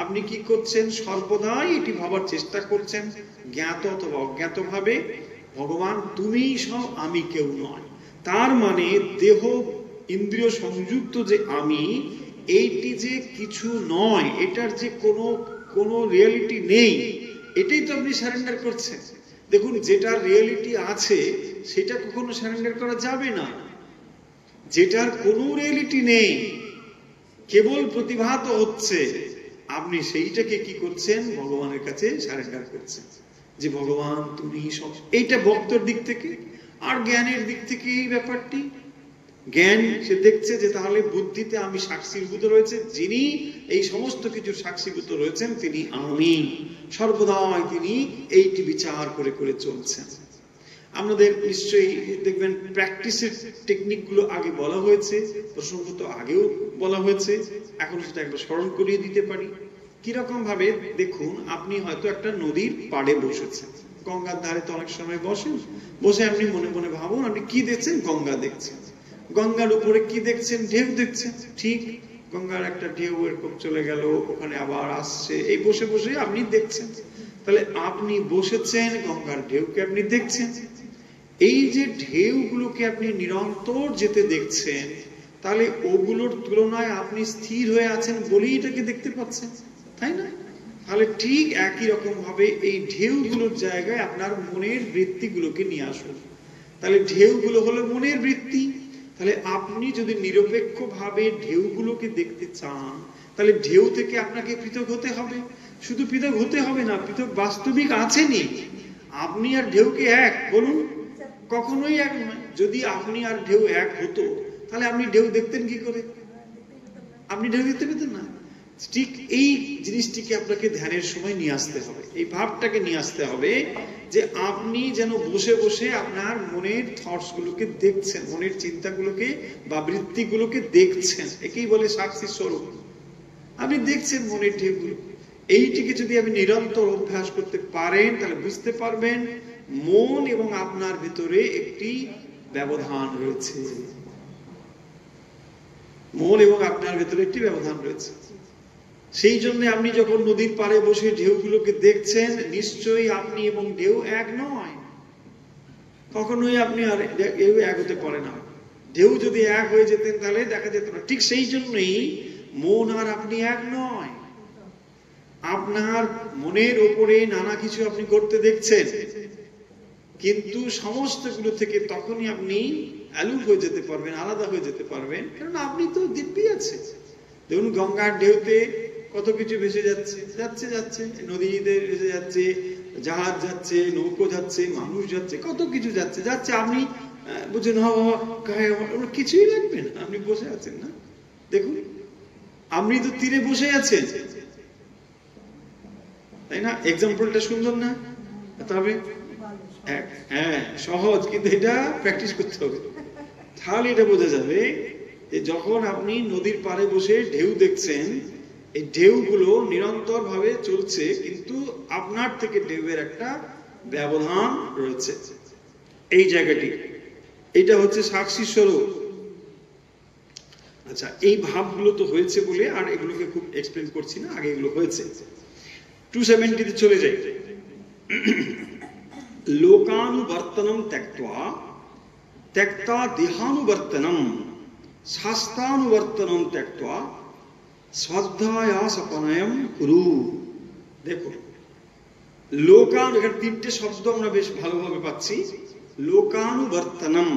আপনি কি করছেন? সর্বদাই এটি ভাবার চেষ্টা করছেন, জ্ঞাত অথবা অজ্ঞাত ভাবে, ভগবান তুমিই সব, আমি কেউ নয়। তার মানে দেহ ইন্দ্রিয় সংযুক্ত যে আমি, এইটি যে কিছু নয়, এটার যে কোনো রিয়েলিটি নেই, এটাই তো আপনি সারেন্ডার করছেন। দেখুন যেটার রিয়েলিটি আছে সেটা কখনো সারেন্ডার করা যাবে না। যেটার কোনো রিয়েলিটি নেই, কেবল প্রতিভাত হচ্ছে, আপনি সেইটাকে কি করছেন? ভগবানের কাছে সারেন্ডার করছেন, যে ভগবান তুমি সব। এইটা ভক্তর দিক থেকে। আর জ্ঞানের দিক থেকে এই ব্যাপারটি, জ্ঞান সে দেখছে যে তাহলে বুদ্ধিতে আমি সাক্ষীভূত রয়েছে, যিনি এই সমস্ত কিছুর সাক্ষীভূত রয়েছেন তিনি আমি, সর্বদাই তিনি এইটি বিচার করে করে চলছেন। আমাদের নিশ্চয়ই দেখবেন প্র্যাকটিসের টেকনিক গুলো আগে বলা হয়েছে, প্রসঙ্গত আগেও বলা হয়েছে, এখন সেটা একবার স্মরণ করিয়ে দিতে পারি। কিরকম ভাবে দেখুন, আপনি হয়তো একটা নদীর পাড়ে বসেছেন, গঙ্গার ধারে তো অনেক সময় বসেন, বসে আপনি মনে মনে ভাবুন আপনি কি দেখছেন? গঙ্গা দেখছেন। গঙ্গার উপরে কি দেখছেন? ঢেউ দেখছেন। ঠিক, গঙ্গার একটা ঢেউ এরকম চলে গেল, ওখানে আবার আসছে, এই বসে বসে আপনি দেখছেন। তাহলে আপনি বসেছেন, গঙ্গার ঢেউকে আপনি দেখছেন। এই যে ঢেউগুলোকে আপনি নিরন্তর যেতে দেখছেন, তাহলে ওগুলোর তুলনায় আপনি স্থির হয়ে আছেন বলেই এটাকে দেখতে পাচ্ছেন, তাই না? তাহলে ঠিক একই রকম ভাবে এই ঢেউগুলোর জায়গায় আপনার মনের বৃত্তিগুলোকে নিয়ে আসুন। তাহলে ঢেউগুলো হলো মনের বৃত্তি। তাহলে আপনি যদি নিরপেক্ষ ভাবে ঢেউগুলোকে দেখতে চান, তাহলে ঢেউ থেকে আপনাকে পৃথক হতে হবে। শুধু পৃথক হতে হবে না, পৃথক বাস্তবিক আছেনই। আপনি আর ঢেউকে এক বলুন? কখনোই এক নয়। যদি আপনি আর ঢেউ এক হতো, তাহলে আপনি ঢেউ দেখতেন কি করে? আপনি ঢেউ দেখতে পেতেন না। ঠিক এই জিনিসটিকে আপনাকে ধ্যানের সময় নিয়ে আসতে হবে, এই ভাবটাকে নিয়ে আসতে হবে যে আপনি যেন বসে বসে আপনার মনের থটস গুলোকে দেখছেন, মনের চিন্তাগুলোকে বা বৃত্তিগুলোকে দেখছেন। একেই বলে সাক্ষী স্বরূপ। আপনি দেখছেন মনের ঢেউগুলো। এইটিকে যদি আপনি নিরন্তর অভ্যাস করতে পারেন, তাহলে বুঝতে পারবেন মন এবং আপনার ভিতরে একটি ব্যবধান রয়েছে। মন এবং আপনার ভিতরে একটি ব্যবধান রয়েছে। সেই জন্য আপনি যখন নদীর পাড়ে বসে ঢেউগুলোকে দেখছেন, নিশ্চয়ই আপনি এবং ঢেউ এক নয়। কখনোই আপনি আর ঢেউ এক হতে পারে না। ঢেউ যদি এক হয়ে যেতেন তাহলে দেখা যেত না। ঠিক সেই জন্যই মন আর আপনি এক নয়। আপনার মনের ওপরে নানা কিছু আপনি করতে দেখছেন, কিন্তু সমস্ত গুলো থেকে তখনই আপনি অ্যালুপ হয়ে যেতে পারবেন, আলাদা হয়ে যেতে পারবেন, কারণ আপনি তো দিব্যি আছে। দেখুন গঙ্গার ঢেউতে কত কিছু ভেসে যাচ্ছে, যাচ্ছে যাচ্ছে, নদীতে ভেসে যাচ্ছে, জাহাজ যাচ্ছে, নৌকো যাচ্ছে, মানুষ যাচ্ছে, কত কিছু যাচ্ছে যাচ্ছে। আপনি বুঝছেন ওরা কিছুই লাগবে না, আপনি বসে আছেন না। দেখুন আপনি তো তীরে বসে আছেন, তাই না? এক্সাম্পলটা সুন্দর না? তবে হ্যাঁ সহজ, কিন্তু এটা প্র্যাকটিস করতে হবে, তাহলে এটা বোঝা যাবে যে যখন আপনি নদীর পাড়ে বসে ঢেউ দেখছেন, এই ঢেউগুলো নিরন্তর ভাবে চলছে, কিন্তু আপনার থেকে ঢেউয়ের একটা ব্যবধান রয়েছে। এই জায়গাটি, এটা হচ্ছে সাক্ষী স্বরূপ। আচ্ছা, এই ভাবগুলো তো হয়েছে বলে আর এগুলোকে খুব এক্সপ্লেন করছি না, আগে এগুলো হয়েছে। 270 চলে যাই। লোকানুবর্তনম ত্যক্ত্বা ত্যক্তা দেহানুবর্তনম শাস্ত্রানুবর্তনম ত্যক্ত্বা শ্রদ্ধায়া সপনয়ম কুরু। দেখো লোকান, এখানে তিনটে শব্দ আমরা বেশ ভালোভাবে পাচ্ছি। লোকানুবর্তনম,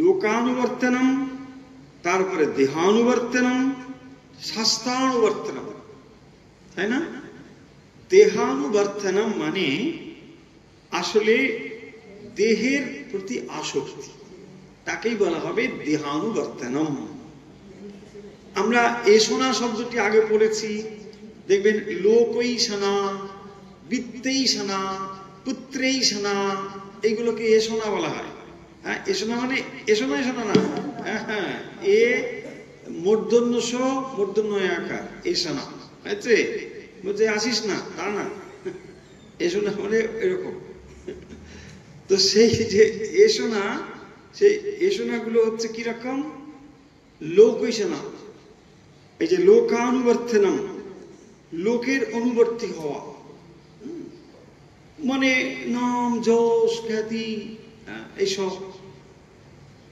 লোকানুবর্তনম, তারপরে দেহানুবর্তনম, শাস্ত্রানুবর্তনম, তাই না? দেহানুবর্তনম মানে আসলে দেহের প্রতি আসক্তি, তাকেই বলা হবে দেহানুবর্তনম। আমরা এসনা শব্দটি আগে পড়েছি, দেখবেন লোকৈষণা, বিত্তৈষণা, পুত্রৈষণা, এইগুলোকে এসনা বলা হয়। হ্যাঁ, এসনা মানে এসনা এসনা না, হ্যাঁ এ মূর্ধন্য স মূর্ধন্য আকার, এসনা আছে, বলছে আসিস না, তা না, এসনা মানে এরকম। তো সেই যে এসনা, সেই এসনা গুলো হচ্ছে কিরকম? লোকৈষণা। এই যে লোকানুবর্তনম, লোকের অনুবর্তী হওয়া, মানে নাম যশ খ্যাতি এইসব।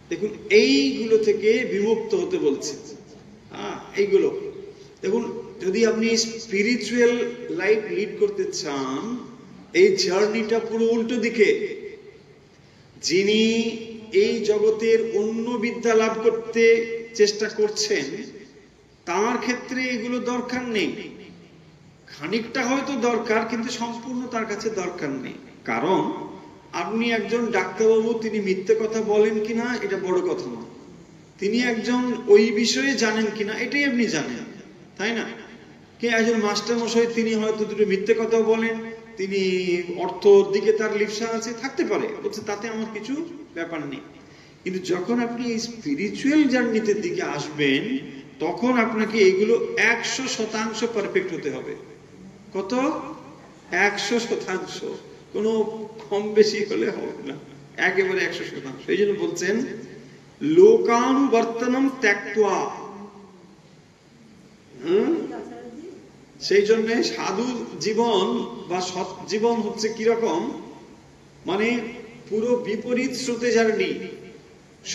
দেখুন এইগুলো থেকে বিমুক্ত হতে বলছে। এইগুলো দেখুন, যদি আপনি স্পিরিচুয়াল লাইফ লিড করতে চান, এই জার্নিটা পুরো উল্টো দিকে। যিনি এই জগতের অন্য বিদ্যা লাভ করতে চেষ্টা করছেন, তার ক্ষেত্রে এগুলো দরকার নেই। খানিকটা হয়তো দরকার, কিন্তু সম্পূর্ণ তার কাছে দরকার নেই। কারণ আপনি একজন ডাক্তারবাবু, তিনি মিথ্যে কথা বলেন কিনা এটা বড় কথা না, তিনি একজন ওই বিষয়ে জানেন কিনা এটাই আপনি জানেন, তাই না? কে একজন মাস্টার মশাই, তিনি হয়তো দুটো মিথ্যে কথা বলেন, তিনি অর্থর দিকে তার লিপ্সা আছে, থাকতে পারে, বলছে তাতে আমার কিছু ব্যাপার নেই। কিন্তু যখন আপনি এই স্পিরিচুয়াল জার্নিতে দিকে আসবেন, তখন আপনাকে এগুলো 100% পারফেক্ট হতে হবে। কত? 100%, কোনো কম বেশি হলে হবে না, একেবারে 100%। এই জন্য বলছেন লোকানুবর্তনম ত্যক্ত্বা। সেই জন্য সাধু জীবন বা সৎ জীবন হচ্ছে কিরকম, মানে পুরো বিপরীত স্রোতে জার্নি,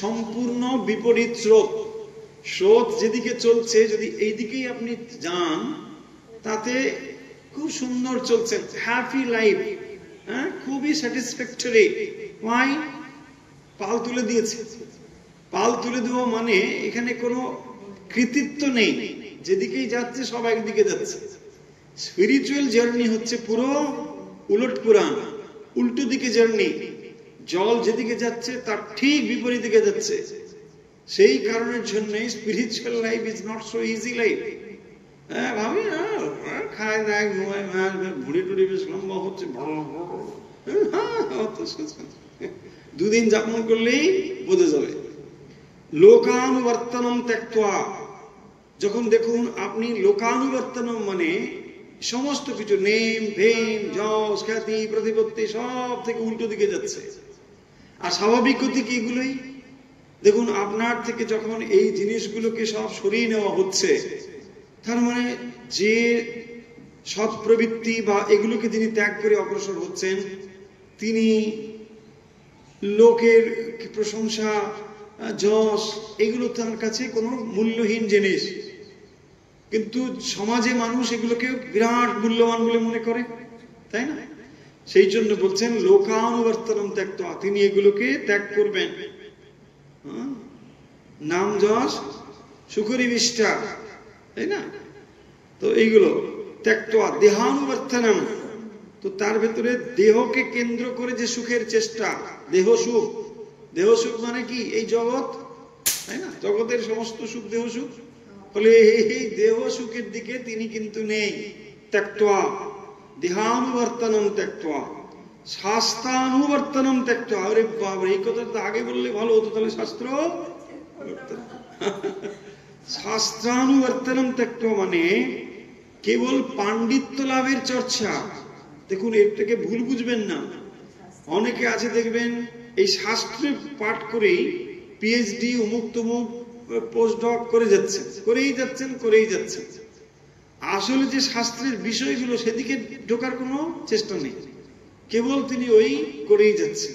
সম্পূর্ণ বিপরীত স্রোত। স্রোত যেদিকে চলছে, যদি এই দিকেই আপনি যান, তাতে খুব সুন্দর চলছেন, হ্যাপি লাইফ, খুবই স্যাটিসফ্যাক্টরি। ওয়াই? পাল তুলে দিয়েছে। পাল তুলে দেওয়া মানে এখানে কোনো কৃতিত্ব নেই, যেদিকেই যাচ্ছে সব একদিকে যাচ্ছে। স্পিরিচুয়াল জার্নি হচ্ছে পুরো উলট পুরাণ, উল্টো দিকে জার্নি। জল যেদিকে যাচ্ছে তার ঠিক বিপরীত দিকে যাচ্ছে। সেই কারণের জন্য spiritual life is not so easy life. ভাবি খায় দায় ঘুমায়, ভুড়ি টুড়ি বেশ লম্বা হচ্ছে, দুদিন যাপন করলেই বোঝা যাবে। লোকানুবর্তনম ত্যক্ত্বা, যখন দেখুন আপনি লোকানুবর্তনম মানে সমস্ত কিছু নেম ফেম যশ খ্যাতি প্রতিপত্তি সব থেকে উল্টো দিকে যাচ্ছে। আর স্বাভাবিক গতি কি এগুলোই। দেখুন আপনার থেকে যখন এই জিনিসগুলোকে সব সরিয়ে নেওয়া হচ্ছে, তার মানে যে সৎ প্রবৃত্তি বা এগুলোকে তিনি ত্যাগ করে অগ্রসর হচ্ছেন, তিনি লোকের প্রশংসা যশ এগুলো তার কাছে কোনো মূল্যহীন জিনিস, কিন্তু সমাজে মানুষ এগুলোকে বিরাট মূল্যবান বলে মনে করে, তাই না? সেই জন্য বলছেন লোকানুবর্তনম ত্যক্ত্বা, তিনি এগুলোকে ত্যাগ করবেন। নাম যশ সুখরিবিষ্টা, তাই না? তো এইগুলো ত্যক্ত্বা দেহানুবর্তনম, তো তার ভেতরে দেহকে কেন্দ্র করে যে সুখের চেষ্টা, দেহ সুখ। দেহ সুখ মানে কি? এই জগৎ, তাই না? জগতের সমস্ত সুখ দেহ সুখ। ফলে এই দেহ সুখের দিকে তিনি কিন্তু নেই। ত্যক্ত্বা দেহানুবর্তনম ত্যক্ত্বা শাস্ত্রানুবর্তনম ত্যক্ত্বা। আরে বাবা, এই কথাটা আগে বললে ভালো হতো, তাহলে শাস্ত্র শাস্ত্রানুবর্তনম ত্যক্ত্বা মানে কেবল পাণ্ডিত্য লাভের চর্চা। দেখুন, এর থেকে ভুল বুঝবেন না। অনেকে আছে দেখবেন এই শাস্ত্র পাঠ করেই পিএইচডি অমুক তমুক পোস্টডক করেই যাচ্ছেন। আসলে যে শাস্ত্রের বিষয়গুলো সেদিকে ঢোকার কোনো চেষ্টা নেই, কেবল তিনি ওই করেই যাচ্ছেন।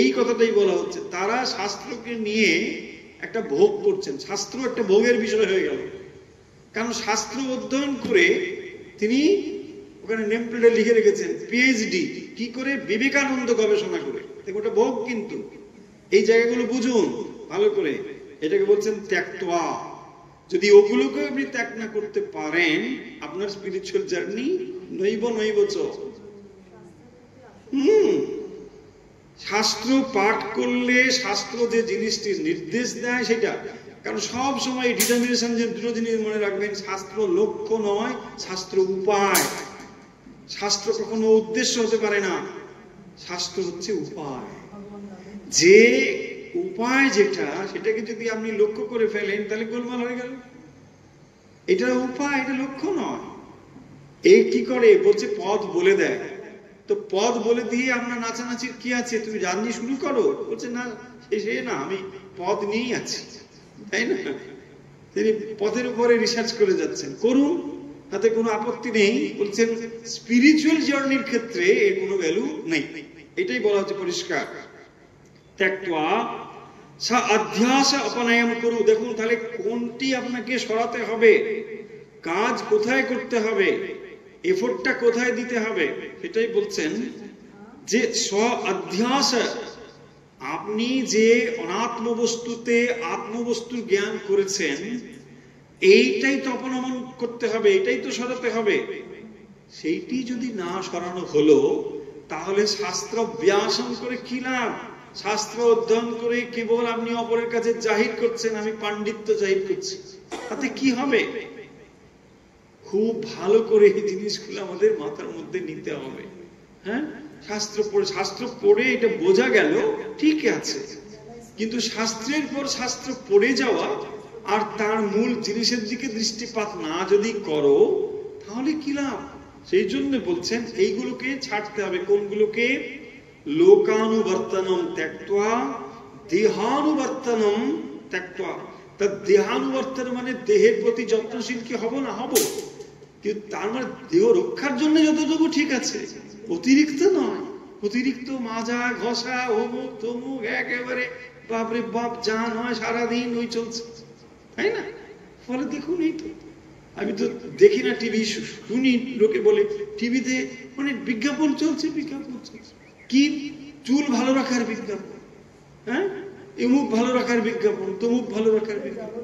এই কথাটাই বলা হচ্ছে, তারা শাস্ত্রকে নিয়ে একটা ভোগ করছেন। শাস্ত্র একটা ভোগের বিষয় হয়ে গেল, কারণ শাস্ত্র অধ্যয়ন করে তিনি ওখানে নেম প্লেটে লিখে রেখেছেন পিএইচডি, কি করে? বিবেকানন্দ গবেষণা করে। দেখো, ওটা ভোগ। কিন্তু এই জায়গাগুলো বুঝুন ভালো করে। এটাকে বলছেন ত্যক্ত্বা। যদি ওগুলোকে আপনি ত্যাগ না করতে পারেন, আপনার স্পিরিচুয়াল জার্নি নৈব চ। শাস্ত্র পাঠ করলে শাস্ত্র যে জিনিসটি নির্দেশ দেয় সেটা, কারণ সব সময় ডিটারমিনেশন, যে দুটো জিনিস মনে রাখবেন, শাস্ত্র লক্ষ্য নয়, শাস্ত্র উপায়। শাস্ত্র কখনো উদ্দেশ্য হতে পারে না, শাস্ত্র হচ্ছে উপায়। যে উপায় যেটা, সেটাকে যদি আপনি লক্ষ্য করে ফেলেন তাহলে গোলমাল হয়ে গেল। এটা উপায়, এটা লক্ষ্য নয়। এই কি করে? বলছে পথ বলে দেয়। তো পথ বলে দিয়ে আপনার নাচানাচির কি আছে? তুমি জার্নি শুরু করো। বলছে না, সে না, আমি পথ নিয়েই আছি, তাই না? তিনি পথের উপরে রিসার্চ করে যাচ্ছেন, করুন, তাতে কোনো আপত্তি নেই। বলছেন স্পিরিচুয়াল জার্নির ক্ষেত্রে এর কোনো ভ্যালু নেই। এটাই বলা হচ্ছে পরিষ্কার। ত্যক্ত্বা সা অধ্যাস অপনয়ন করু। দেখুন তাহলে কোনটি আপনাকে সরাতে হবে, কাজ কোথায় করতে হবে, এফোর্টটা কোথায় দিতে হবে, সেটাই বলছেন যে স্ব অধ্যাস। আপনি যে অনাত্ম বস্তুতে আত্মবস্তুর জ্ঞান করেছেন, এইটাই তো অপনমন করতে হবে, এটাই তো সরাতে হবে। সেইটি যদি না সরানো হলো, তাহলে শাস্ত্র ব্যাসন করে কি লাভ? শাস্ত্র অধ্যয়ন করে কেবল আপনি অপরের কাছে জাহির করছেন, আমি পাণ্ডিত্য জাহির করছি, তাতে কি হবে? খুব ভালো করে এই জিনিসগুলো আমাদের মাথার মধ্যে নিতে হবে। হ্যাঁ, শাস্ত্র পড়ে এটা বোঝা গেল, ঠিক আছে, কিন্তু শাস্ত্রের পর শাস্ত্র পড়ে যাওয়া আর তার মূল জিনিসের দিকে দৃষ্টিপাত না যদি করো, তাহলে কি লাভ? সেই জন্য বলছেন এইগুলোকে ছাড়তে হবে। কোনগুলোকে? লোকানুবর্তনম ত্যক্ত্বা দেহানুবর্তনম ত্যক্ত্বা। তা দেহানুবর্তন মানে দেহের প্রতি যত্নশীল কি হব না? হব, কিন্তু তার মানে দেহ রক্ষার জন্য যতটুকু ঠিক আছে, অতিরিক্ত নয়। অতিরিক্ত মাজা ঘষা অমুক তমুক একেবারে বাপরে বাপ যা নয় সারাদিন ওই চলছে, তাই না? ফলে দেখুন, এই তো আমি তো দেখি না টিভি, শুনি লোকে বলে টিভিতে মানে বিজ্ঞাপন চলছে, কি চুল ভালো রাখার বিজ্ঞাপন, হ্যাঁ, এমুক ভালো রাখার বিজ্ঞাপন, তমুক ভালো রাখার বিজ্ঞাপন।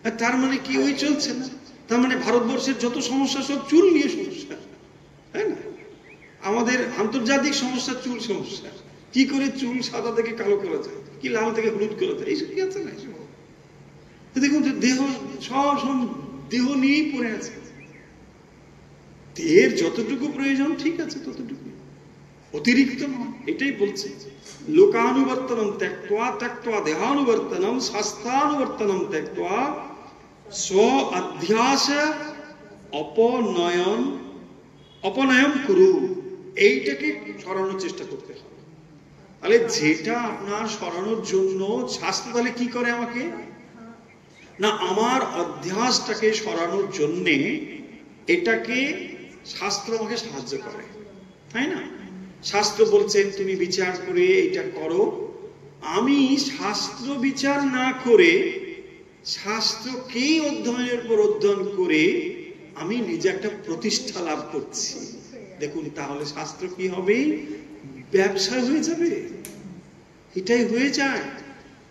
আর তার মানে কি ওই চলছে না? তার মানে ভারতবর্ষের যত সমস্যা সব চুল নিয়ে সমস্যা, তাই না? আমাদের আন্তর্জাতিক সমস্যা চুল সমস্যা। কি করে চুল সাদা থেকে কালো করা যায়, কি লাল থেকে হলুদ করা যায়, এইসব কি আছে না? দেখুন দেহ সব দেহ নিয়েই পড়ে আছে। দেহের যতটুকু প্রয়োজন ঠিক আছে, ততটুকু, অতিরিক্ত নয়। এটাই বলছে লোকানুবর্তনম ত্যক্ত্বা ত্যক্ত্বা দেহানুবর্তনম শাস্ত্রানুবর্তনম ত্যক্ত্বা স্ব অধ্যাস অপনয়ন করু। এইটাকে সরানোর চেষ্টা করতে হবে। তাহলে যেটা আপনার সরানোর জন্য শাস্ত্র তাহলে কি করে আমাকে না, আমার অধ্যাসটাকে সরানোর জন্যে এটাকে শাস্ত্র আমাকে সাহায্য করে, তাই না? শাস্ত্র বলছেন তুমি বিচার করে এটা করো। আমি শাস্ত্র বিচার না করে শাস্ত্রকেই অধ্যয়নের পর অধ্যয়ন করে আমি নিজে একটা প্রতিষ্ঠা লাভ করছি। দেখুন তাহলে শাস্ত্র কি হবে? ব্যবসা হয়ে যাবে, এটাই হয়ে যায়।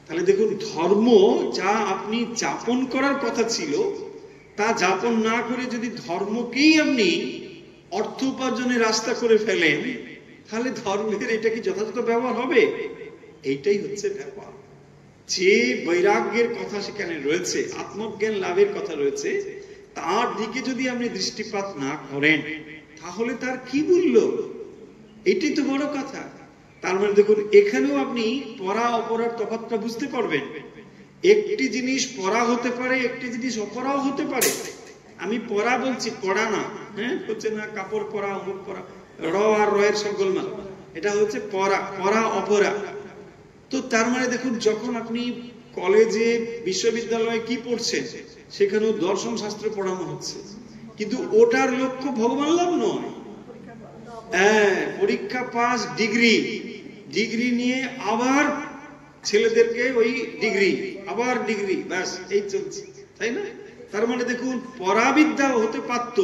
তাহলে দেখুন, ধর্ম যা আপনি যাপন করার কথা ছিল তা যাপন না করে যদি ধর্মকেই আপনি অর্থ উপার্জনের রাস্তা করে ফেলেন, তাহলে ধর্মের এটা কি যথাযথ ব্যবহার হবে? এইটাই হচ্ছে ব্যাপার। যে বৈরাগ্যের কথা সেখানে রয়েছে, আত্মজ্ঞান লাভের কথা রয়েছে, তার দিকে যদি আপনি দৃষ্টিপাত না করেন তাহলে তার কি মূল্য? এটাই তো বড় কথা। তার মানে দেখুন, এখানেও আপনি পরা অপরার তফাৎটা বুঝতে পারবেন। একটি জিনিস পরা হতে পারে, একটি জিনিস অপরাও হতে পারে। আমি পরা বলছি, পড়া না, হ্যাঁ, হচ্ছে না কাপড় পরা, অমুক পরা, র আর রয়ের সকলমা, এটা হচ্ছে পরা, পরা অপরা। তো তার মানে দেখুন, যখন আপনি কলেজে বিশ্ববিদ্যালয়ে কি পড়ছেন, সেখানেও দর্শন শাস্ত্র পড়ানো হচ্ছে, কিন্তু ওটার লক্ষ্য ভগবান লাভ নয়। হ্যাঁ, পরীক্ষা পাস, ডিগ্রি, ডিগ্রি নিয়ে আবার ছেলেদেরকে ওই ডিগ্রি, আবার ডিগ্রি, ব্যাস এই চলছে, তাই না? তার মানে দেখুন, পরাবিদ্যা হতে পারত,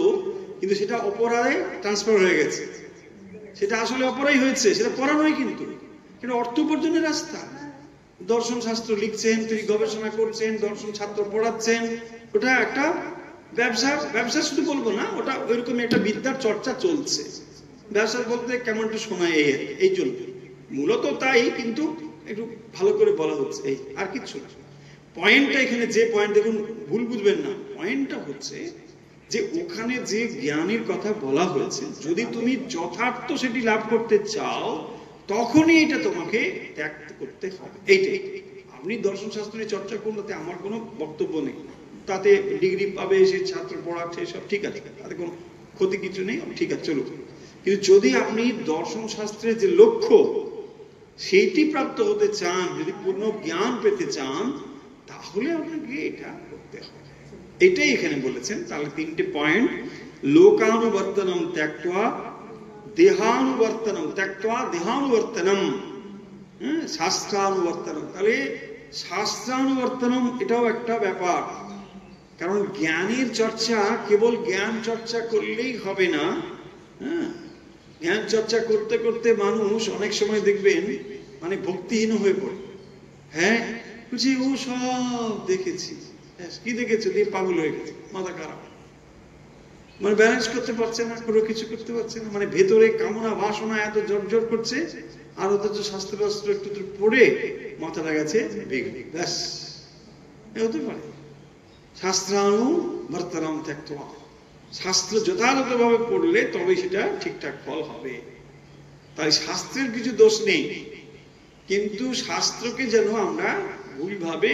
কিন্তু সেটা অপরাধে ট্রান্সফার হয়ে গেছে। সেটা আসলে অপরাধই হয়েছে, সেটা পড়া নয়, কিন্তু এটা অর্থ উপার্জনের রাস্তা। দর্শন শাস্ত্র লিখছেন, তিনি গবেষণা করছেন, দর্শন ছাত্র পড়াচ্ছেন, ওটা একটা ব্যবসা। ব্যবসা শুধু বলবো না, ওটা ওইরকম একটা বিদ্যার চর্চা চলছে। ব্যবসা বলতে কেমন একটু শোনায়, এই চলবে মূলত তাই, কিন্তু একটু ভালো করে বলা হচ্ছে, এই আর কিচ্ছু না। পয়েন্টটা এখানে, যে পয়েন্ট, দেখুন ভুল বুঝবেন না, পয়েন্টটা হচ্ছে যে ওখানে যে জ্ঞানের কথা বলা হয়েছে, যদি তুমি যথার্থ সেটি লাভ করতে চাও, তখনই এটা তোমাকে ত্যাগ করতে হবে। এইটাই। আপনি দর্শন শাস্ত্র নিয়ে চর্চা করুন, তাতে আমার কোনো বক্তব্য নেই। তাতে ডিগ্রি পাবে, সে ছাত্র পড়াচ্ছে, সব ঠিক আছে, তাতে কোনো ক্ষতি কিছু নেই, ঠিক আছে, চলুক। কিন্তু যদি আপনি দর্শন শাস্ত্রের যে লক্ষ্য সেইটি প্রাপ্ত হতে চান, যদি পূর্ণ জ্ঞান পেতে চান, তাহলে আপনাকে এটা করতে হবে। এটাই এখানে বলেছেন। তাহলে তিনটে পয়েন্ট: লোকানুবর্তনম ত্যক্ত্বা দেহানুবর্তনম, ত্যক্ত্বা দেহানুবর্তনম, শাস্ত্রানুবর্তনম। তাহলে শাস্ত্রানুবর্তনম এটাও একটা ব্যাপার, কারণ জ্ঞানের চর্চা কেবল জ্ঞান চর্চা করলেই হবে না। জ্ঞান চর্চা করতে করতে মানুষ অনেক সময় দেখবেন মানে ভক্তিহীন হয়ে পড়ে। হ্যাঁ, বুঝি ও সব দেখেছি, কি দেখেছে দিয়ে পাগল হয়ে গেছে, মাথা খারাপ, মানে ব্যালেন্স করতে পারছে না, কোনো কিছু করতে পারছে না, মানে ভেতরে কামনা বাসনা এত জোর করছে, আর অথচ শাস্ত্র একটু পড়ে মাথাটা গেছে বিগড়ে, ব্যাস। হতে পারে শাস্ত্রানুবর্তনম ত্যক্ত্বা, শাস্ত্র যথাযথ ভাবে পড়লে তবে সেটা ঠিকঠাক ফল হবে। তাই শাস্ত্রের কিছু দোষ নেই, কিন্তু শাস্ত্রকে যেন আমরা ভুলভাবে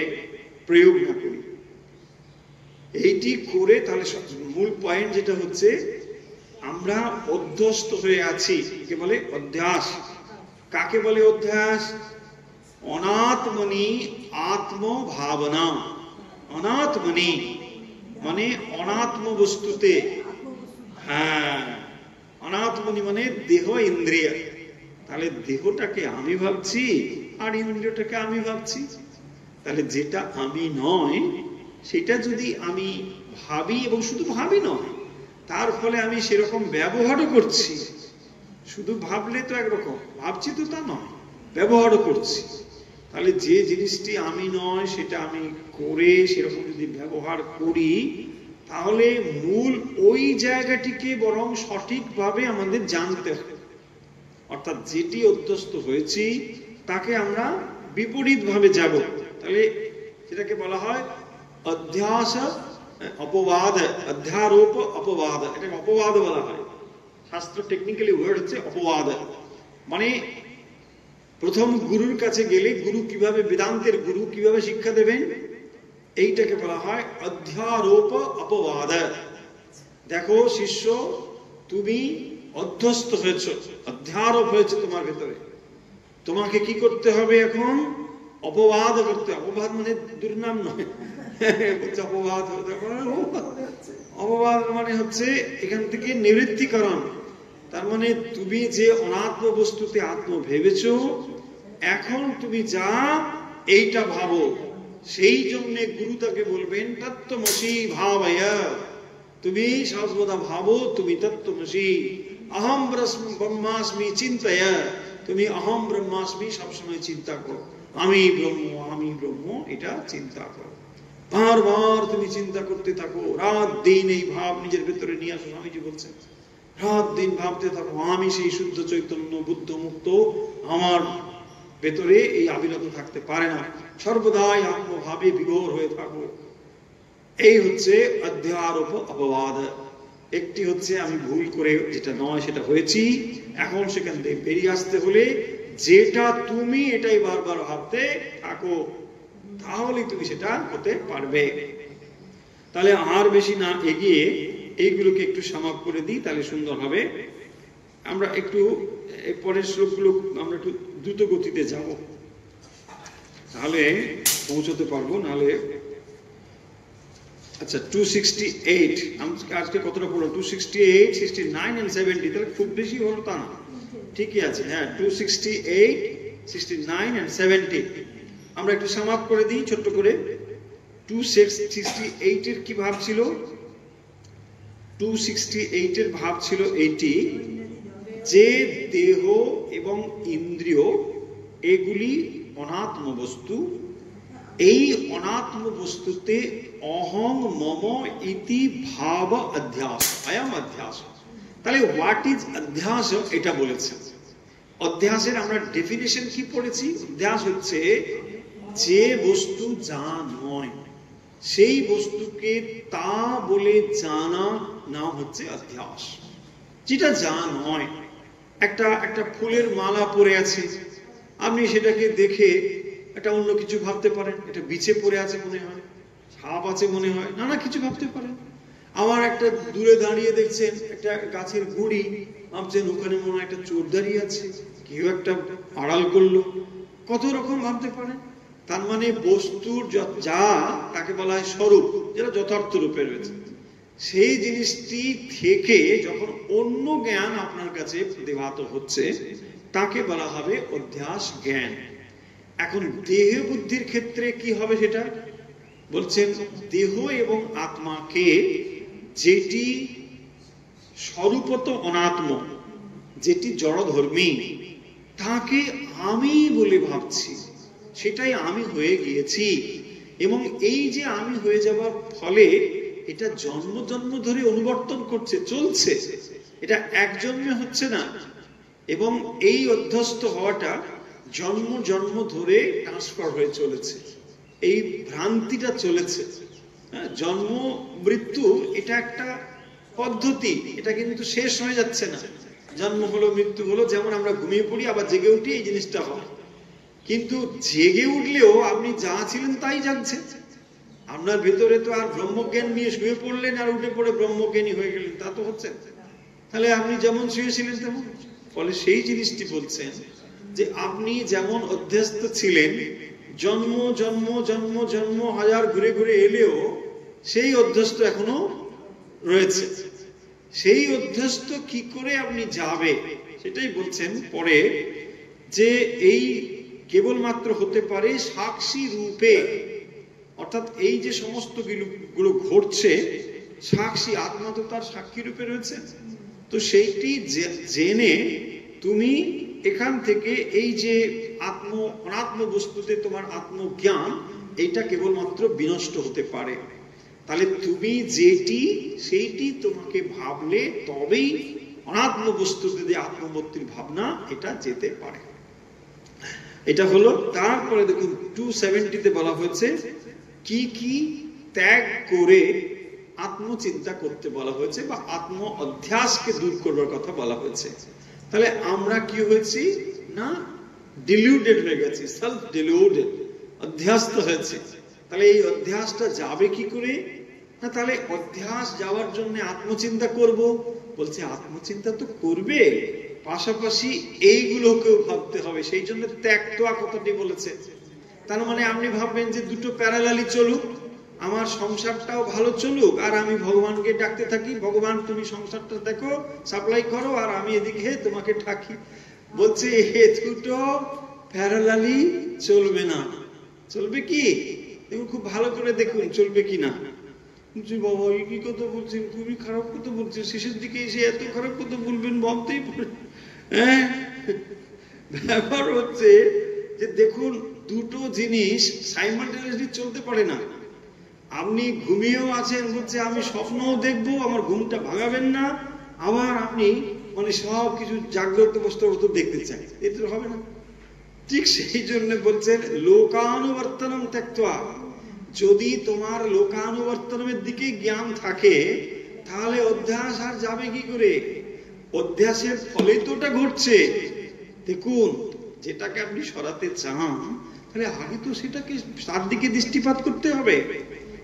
প্রয়োগ না করি। এইটি করে তাহলে মূল পয়েন্ট যেটা হচ্ছে, আমরা অধ্যস্ত হয়ে আছি। কে বলে অধ্যাস? কাকে বলে অধ্যাস? অনাত্মনি আত্মভাবনা। অনাত্মনি মানে অনাত্ম বস্তুতে, হ্যাঁ, অনাত্মনি মানে দেহ ইন্দ্রিয়। তাহলে দেহটাকে আমি ভাবছি আর ইন্দ্রিয়টাকে আমি ভাবছি। তাহলে যেটা আমি নয় সেটা যদি আমি ভাবি, এবং শুধু ভাবি নয়, তার ফলে আমি সেরকম ব্যবহারও করছি। শুধু ভাবলে তো একরকম, ভাবছি তো তা নয়, ব্যবহারও করছি। তাহলে যে জিনিসটি আমি নয় সেটা আমি করে সেরকম যদি ব্যবহার করি, তাহলে মূল ওই জায়গাটিকে বরং সঠিকভাবে আমাদের জানতে হবে। অর্থাৎ যেটি অধ্যস্ত হয়েছি তাকে আমরা বিপরীত ভাবে যাব। তাহলে সেটাকে বলা হয় অধ্যাস অপবাদ, অধ্যারোপ অপবাদ। এটাকে অপবাদ বলা হয়। শাস্ত্র টেকনিক্যালি ওয়ার্ড হচ্ছে অপবাদ। মানে প্রথম গুরুর কাছে গেলে গুরু কিভাবে, বেদান্তের গুরু কিভাবে শিক্ষা দেবেন, এইটাকে বলা হয় অধ্যারোপ অপবাদ। দেখো শিষ্য, তুমি অধ্যস্ত হয়েছ, অধ্যারোপ হয়েছে তোমার ভেতরে, তোমাকে কি করতে হবে এখন? অপবাদ করতে। অপবাদ মানে দুর্নাম নয়, অপবাদ। অপবাদ মানে হচ্ছে এখান থেকে নিবৃত্তিকরণ। তার মানে তুমি যে অনাত্ম বস্তুতে আত্ম ভেবেছ, এখন তুমি যা এইটা ভাবো। সেই জন্য গুরু তাকে বলবেন তত্ত্বমসি ভাবয়া, তুমি সর্বদা ভাবো তুমি তত্ত্বমসি, অহম ব্রহ্মাস্মি চিন্তয়া, তুমি অহম ব্রহ্মাস্মি সবসময় চিন্তা করো, আমি ব্রহ্ম এটা চিন্তা করো। বারবার তুমি চিন্তা করতে থাকো, রাত দিন এই ভাব নিজের ভেতরে নিয়ে আসো। স্বামীজি বলছেন রাত দিন ভাবতে থাকো আমি সেই শুদ্ধ চৈতন্য বুদ্ধ মুক্ত, আমার ভেতরে এই আবির্ভাব থাকতে পারে না, সর্বদাই আত্মভাবে বিভোর হয়ে থাকো। এই হচ্ছে অধ্যারোপ অপবাদ। একটি হচ্ছে আমি ভুল করে যেটা নয় সেটা হয়েছি, এখন সেখান থেকে বেরিয়ে আসতে হলে যেটা তুমি এটাই বারবার ভাবতে থাকো, তাহলে তুমি সেটা হতে পারবে। তাহলে আর বেশি না এগিয়ে এইগুলোকে একটু সামাপ করে দিই, তাহলে সুন্দর হবে। আমরা একটু পরের শ্লোকগুলো আমরা একটু দ্রুত গতিতে যাব, তাহলে পৌঁছতে পারবো, নাহলে। আচ্ছা 268 আজকে কতটা পড়লো? 268, 69 and 70, তাহলে খুব বেশি হলো তা না, ঠিকই আছে। হ্যাঁ 268, 69 and 70 আমরা একটু সামাপ করে দিই ছোট্ট করে। 268 এর কি ভাব ছিল? 268 এর ভাব ছিল এইটি, যে দেহ এবং ইন্দ্রিয় এগুলি অনাত্ম বস্তু, এই অনাত্ম বস্তুতে অহং মম ইতি ভাব অধ্যাস, আয়াম অধ্যাস। তাহলে হোয়াট ইজ অধ্যাস এটা বলেছে। অধ্যাসের আমরা ডেফিনেশন কি পড়েছি? অধ্যাস হচ্ছে যে বস্তু যা নয় সেই বস্তুকে তা বলে জানা নাম হচ্ছে অধ্যাস। যেটা যা নয়, একটা ফুলের মালা পরে আছে, আপনি সেটাকে দেখে একটা অন্য কিছু ভাবতে পারেন, এটা বিছে পড়ে আছে মনে হয়, সাপ আছে মনে হয়, নানা কিছু ভাবতে পারেন। আমার একটা দূরে দাঁড়িয়ে দেখছেন একটা গাছের গুড়ি, ভাবছেন ওখানে মনে হয় একটা চোর দাঁড়িয়ে আছে, কেউ একটা আড়াল করলো, কত রকম ভাবতে পারেন। তার মানে বস্তুর যা তাকে বলা হয় স্বরূপ, যেটা যথার্থ রূপে রয়েছে, সেই জিনিসটি থেকে যখন অন্য জ্ঞান আপনার কাছে প্রতিভাত হচ্ছে তাকে বলা হবে অধ্যাস জ্ঞান। এখন দেহ বুদ্ধির ক্ষেত্রে কি হবে সেটা বলছেন, দেহ এবং আত্মাকে যেটি স্বরূপত অনাত্ম, যেটি জড়ধর্মী, তাকে আমি বলে ভাবছি, সেটাই আমি হয়ে গিয়েছি। এবং এই যে আমি হয়ে যাওয়ার ফলে এটা জন্ম জন্ম ধরে অনুবর্তন করছে, চলছে, এটা এক জন্মে হচ্ছে না। এবং এই অধ্যস্ত হওয়াটা জন্ম জন্ম ধরে ট্রান্সফার হয়ে চলেছে, এই ভ্রান্তিটা চলেছে। জন্ম মৃত্যু এটা একটা পদ্ধতি, এটা কিন্তু শেষ হয়ে যাচ্ছে না। জন্ম হলো মৃত্যু হলো, যেমন আমরা ঘুমিয়ে পড়ি আবার জেগে উঠি, এই জিনিসটা হয়। কিন্তু জেগে উঠলেও আপনি যা ছিলেন তাই জানছেন, আপনার ভেতরে তো আর ব্রহ্মজ্ঞান নিয়ে শুয়ে পড়লেন আর উঠে পড়ে ব্রহ্মজ্ঞানী হয়ে গেলেন, তা তো হচ্ছে। তাহলে আপনি যেমন শুয়েছিলেন তেমন। ফলে সেই জিনিসটি বলছেন যে আপনি যেমন অধ্যস্ত ছিলেন, জন্ম জন্ম জন্ম জন্ম হাজার ঘুরে ঘুরে এলেও সেই অধ্যস্ত এখনো রয়েছে। সেই অধ্যস্ত কি করে আপনি যাবে সেটাই বলছেন পরে, যে এই কেবলমাত্র হতে পারে সাক্ষী রূপে, অর্থাৎ এই যে সমস্ত গুলো ঘটছে, সাক্ষী আত্মা তো তার সাক্ষী রূপে রয়েছে। তো সেইটি জেনে তুমি এখান থেকে এই যে অনাত্ম বস্তুতে তোমার আত্মজ্ঞান, এইটা কেবলমাত্র বিনষ্ট হতে পারে। তাহলে তুমি যেটি সেইটি তোমাকে ভাবলে তবেই অনাত্ম বস্তুতে যে আত্মমূর্তির ভাবনা এটা যেতে পারে। এটা হলো। তারপরে দেখুন 270-তে বলা হয়েছে কি কি ত্যাগ করে আত্মচিন্তা করতে বলা হয়েছে, বা আত্ম অধ্যাসকে দূর করবার কথা বলা হয়েছে। তাহলে আমরা কি হয়েছি না, ডিলিউডেড হয়ে গেছি, সেলফ ডিলিউডেড, অধ্যাস্ত হয়েছে। তাহলে এই অধ্যাসটা যাবে কি করে না, তাহলে অধ্যাস যাওয়ার জন্য আত্মচিন্তা করব, বলছে আত্মচিন্তা তো করবে, পাশাপাশি এইগুলোকেও ভাবতে হবে। সেই জন্য ত্যাগটোয়া কথাটি বলেছে। তার মানে আপনি ভাববেন যে দুটো প্যারালালি চলুক, আমার সংসারটাও ভালো চলুক আর আমি ভগবানকে ডাকতে থাকি, ভগবান তুমি সংসারটা দেখো, সাপ্লাই করো, আর আমি এদিকে তোমাকে ঠাকি। বলছে এ দুটো প্যারালালি চলবে না। চলবে কি? দেখুন খুব ভালো করে দেখুন চলবে কি না। বলছি বাবা এই কি কথা বলছেন, খুবই খারাপ কথা বলছেন, শেষের দিকে এসে এত খারাপ কথা বলবেন ভাবতেই পারে। হ্যাঁ, ব্যাপার হচ্ছে যে দেখুন দুটো জিনিস সাইমালটেনিয়াসলি চলতে পারে না। আপনি ঘুমিয়েও আছেন, বলছে আমি স্বপ্নও দেখবো, আমার ঘুমটা ভাঙাবেন না, আবার আপনি মানে সব কিছু জাগ্রত অবস্থার মতো দেখতে চাই, এতে হবে না। ঠিক সেই জন্য বলছেন লোকানুবর্তনম ত্যক্ত্বা, যদি তোমার লোকানুবর্তনের দিকে জ্ঞান থাকে তাহলে অধ্যাস আর যাবে কি করে? অধ্যাসের ফলে তো ওটা ঘটছে। দেখুন যেটাকে আপনি সরাতে চান তাহলে আগে তো সেটাকে তার দিকে দৃষ্টিপাত করতে হবে।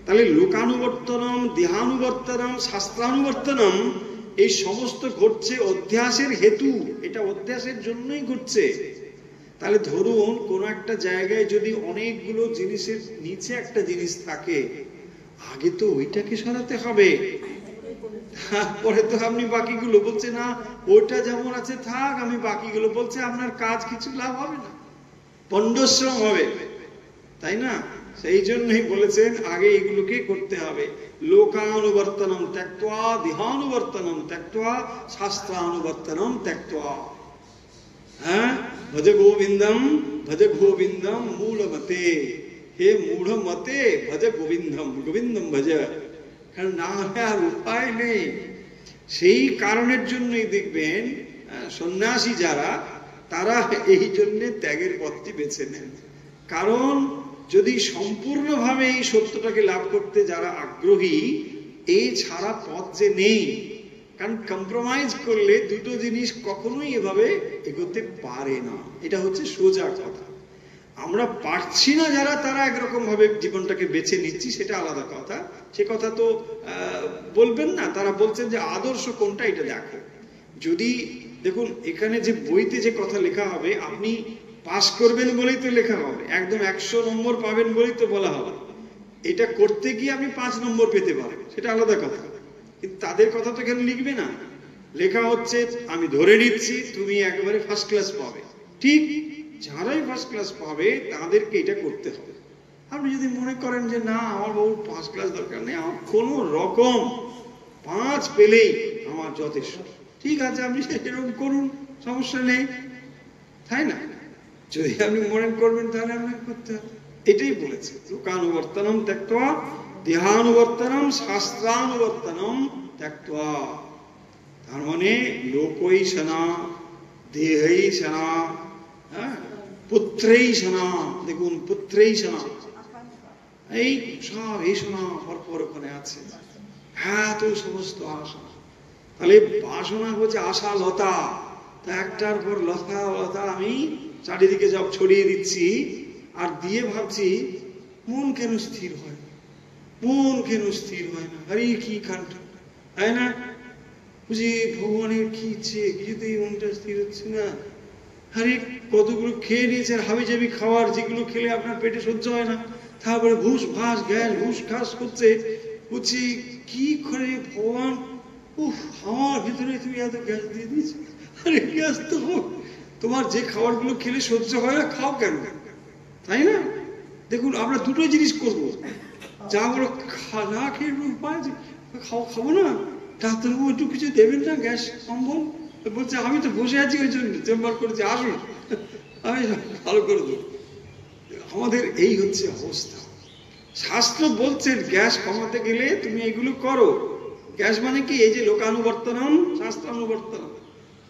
তাহলে লোকানুবর্তনম, দেহানুবর্তনম, শাস্ত্রানুবর্তনম এই সমস্ত ঘটছে অধ্যাসের হেতু, এটা অধ্যাসের জন্যই ঘটছে। তাহলে ধরুন কোন একটা জায়গায় যদি অনেকগুলো জিনিসের নিচে একটা জিনিস থাকে, আগে তো ওইটাকে সরাতে হবে, তারপরে তো আপনি বাকিগুলো। বলছে না ওইটা যেমন আছে থাক, আমি বাকিগুলো। বলছে আপনার কাজ কিছু লাভ হবে না, পণ্ডশ্রম হবে, তাই না? সেই জন্যই বলেছেন আগে এগুলোকে করতে হবে। লোকানুবর্তনম ত্যক্ত্বা, দেহানুবর্তনম ত্যক্ত্বা, শাস্ত্রানুবর্তনম ত্যক্ত্বা। হ্যাঁ, ভজ গোবিন্দম, ভজ গোবিন্দম মূলমতে, হে মূঢ় মতে ভজ গোবিন্দম, গোবিন্দম ভজ। কারণ না হলে আর উপায় নেই। সেই কারণের জন্যই দেখবেন সন্ন্যাসী যারা, তারা এই জন্য ত্যাগের পথটি বেছে নেন। কারণ যদি সম্পূর্ণভাবে এই সত্যটাকে লাভ করতে যারা আগ্রহী, এই ছাড়া পথ যে নেই। কারণ কম্প্রোমাইজ করলে দুটো জিনিস কখনোই এভাবে এগোতে পারে না, এটা হচ্ছে সোজা কথা। আমরা পারছি না যারা, তারা একরকম ভাবে জীবনটাকে বেছে নিচ্ছি, সেটা আলাদা কথা, সে কথা তো বলবেন না। তারা বলছেন যে আদর্শ কোনটা এটা দেখো। যদি দেখুন এখানে যে বইতে যে কথা লেখা হবে, আপনি পাস করবেন বলেই তো লেখা হবে, একদম 100 নম্বর পাবেন বলেই তো বলা হবে। এটা করতে গিয়ে আপনি 5 নম্বর পেতে পারেন, সেটা আলাদা কথা। কিন্তু তাদের কথা তো এখানে লিখবে না, লেখা হচ্ছে আমি ধরে নিচ্ছি তুমি একেবারে ফার্স্ট ক্লাস পাবে। ঠিক যারাই ফার্স্ট ক্লাস পাবে তাদেরকে এটা করতে হবে। আপনি যদি মনে করেন যে না আমার বাবু ফার্স্ট ক্লাস দরকার নেই, আমার কোনো রকম 5 পেলেই আমার যথেষ্ট, ঠিক আছে আপনি সেরকম করুন, সমস্যা নেই, তাই না? যদি আপনি মনে করবেন তাহলে আপনাকে করতে হবে। এটাই বলেছে লোকানুবর্তনম ত্যক্ত্বা, দেহানুবর্তনম, শাস্ত্রানুবর্তনম ত্যক্ত্বা। তার মানে লোকৈষণা, দেহৈষণা, হ্যাঁ, পুত্রৈষণা। দেখুন পুত্রৈষণা, এই সব এই শোনা পরপর ওখানে আছে, হ্যাঁ, তো সমস্ত আশা। তাহলে বাসনা হচ্ছে আশা লতা, তা একটার পর লতা লতা আমি চারিদিকে সব ছড়িয়ে দিচ্ছি, আর দিয়ে ভাবছি মন কেন স্থির হয় না, মন কেন স্থির হয় না, আরে কি কাণ্ড, তাই না? বুঝি ভগবানের কি ইচ্ছে, কিছুতেই মনটা স্থির হচ্ছে না। আরে কতগুলো খেয়ে নিয়েছে হাবি জাবি খাবার, যেগুলো খেলে আপনার পেটে সহ্য হয় না, তারপরে ঘুষ ভাস গ্যাস ঘুষ ঘাস করছে। বুঝছি কি করে ভগবান, উফ আমার ভিতরে তুমি এত গ্যাস দিয়ে দিয়েছো। আরে গ্যাস তো তোমার যে খাবারগুলো খেলে সহ্য হয় না, খাও কেন, তাই না? দেখুন আমরা দুটো জিনিস করবো, যা আমরা না খেয়ে উপায় খাবো না, ডাক্তারবাবু একটু কিছু দেবেন না গ্যাস সম্ভব? বলছে আমি তো বসে আছি, ওই জন্য চেম্বার করেছি, আসুন আমি ভালো করে দেবো। আমাদের এই হচ্ছে অবস্থা। শাস্ত্র বলছেন গ্যাস কমাতে গেলে তুমি এগুলো করো। গ্যাস মানে কি? এই যে লোকানুবর্তনম, শাস্ত্রানুবর্তনম,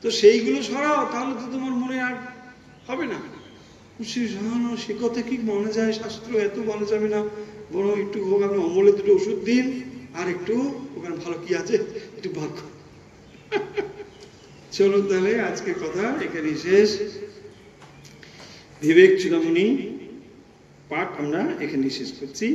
তো সেইগুলো সরাও, তাহলে তো তোমার মনে আর হবে না। সে কথা কি মনে যায়, শাস্ত্র এত বলা যাবে না, বরং একটু হোক আপনি অমলে দুটো ওষুধ দিন, আর একটু ওখানে ভালো কি আছে একটু ভাগ। চলুন তাহলে আজকের কথা এখানে শেষ। বিবেক চূড়ামণি পাঠ আমরা এখানে শেষ করছি।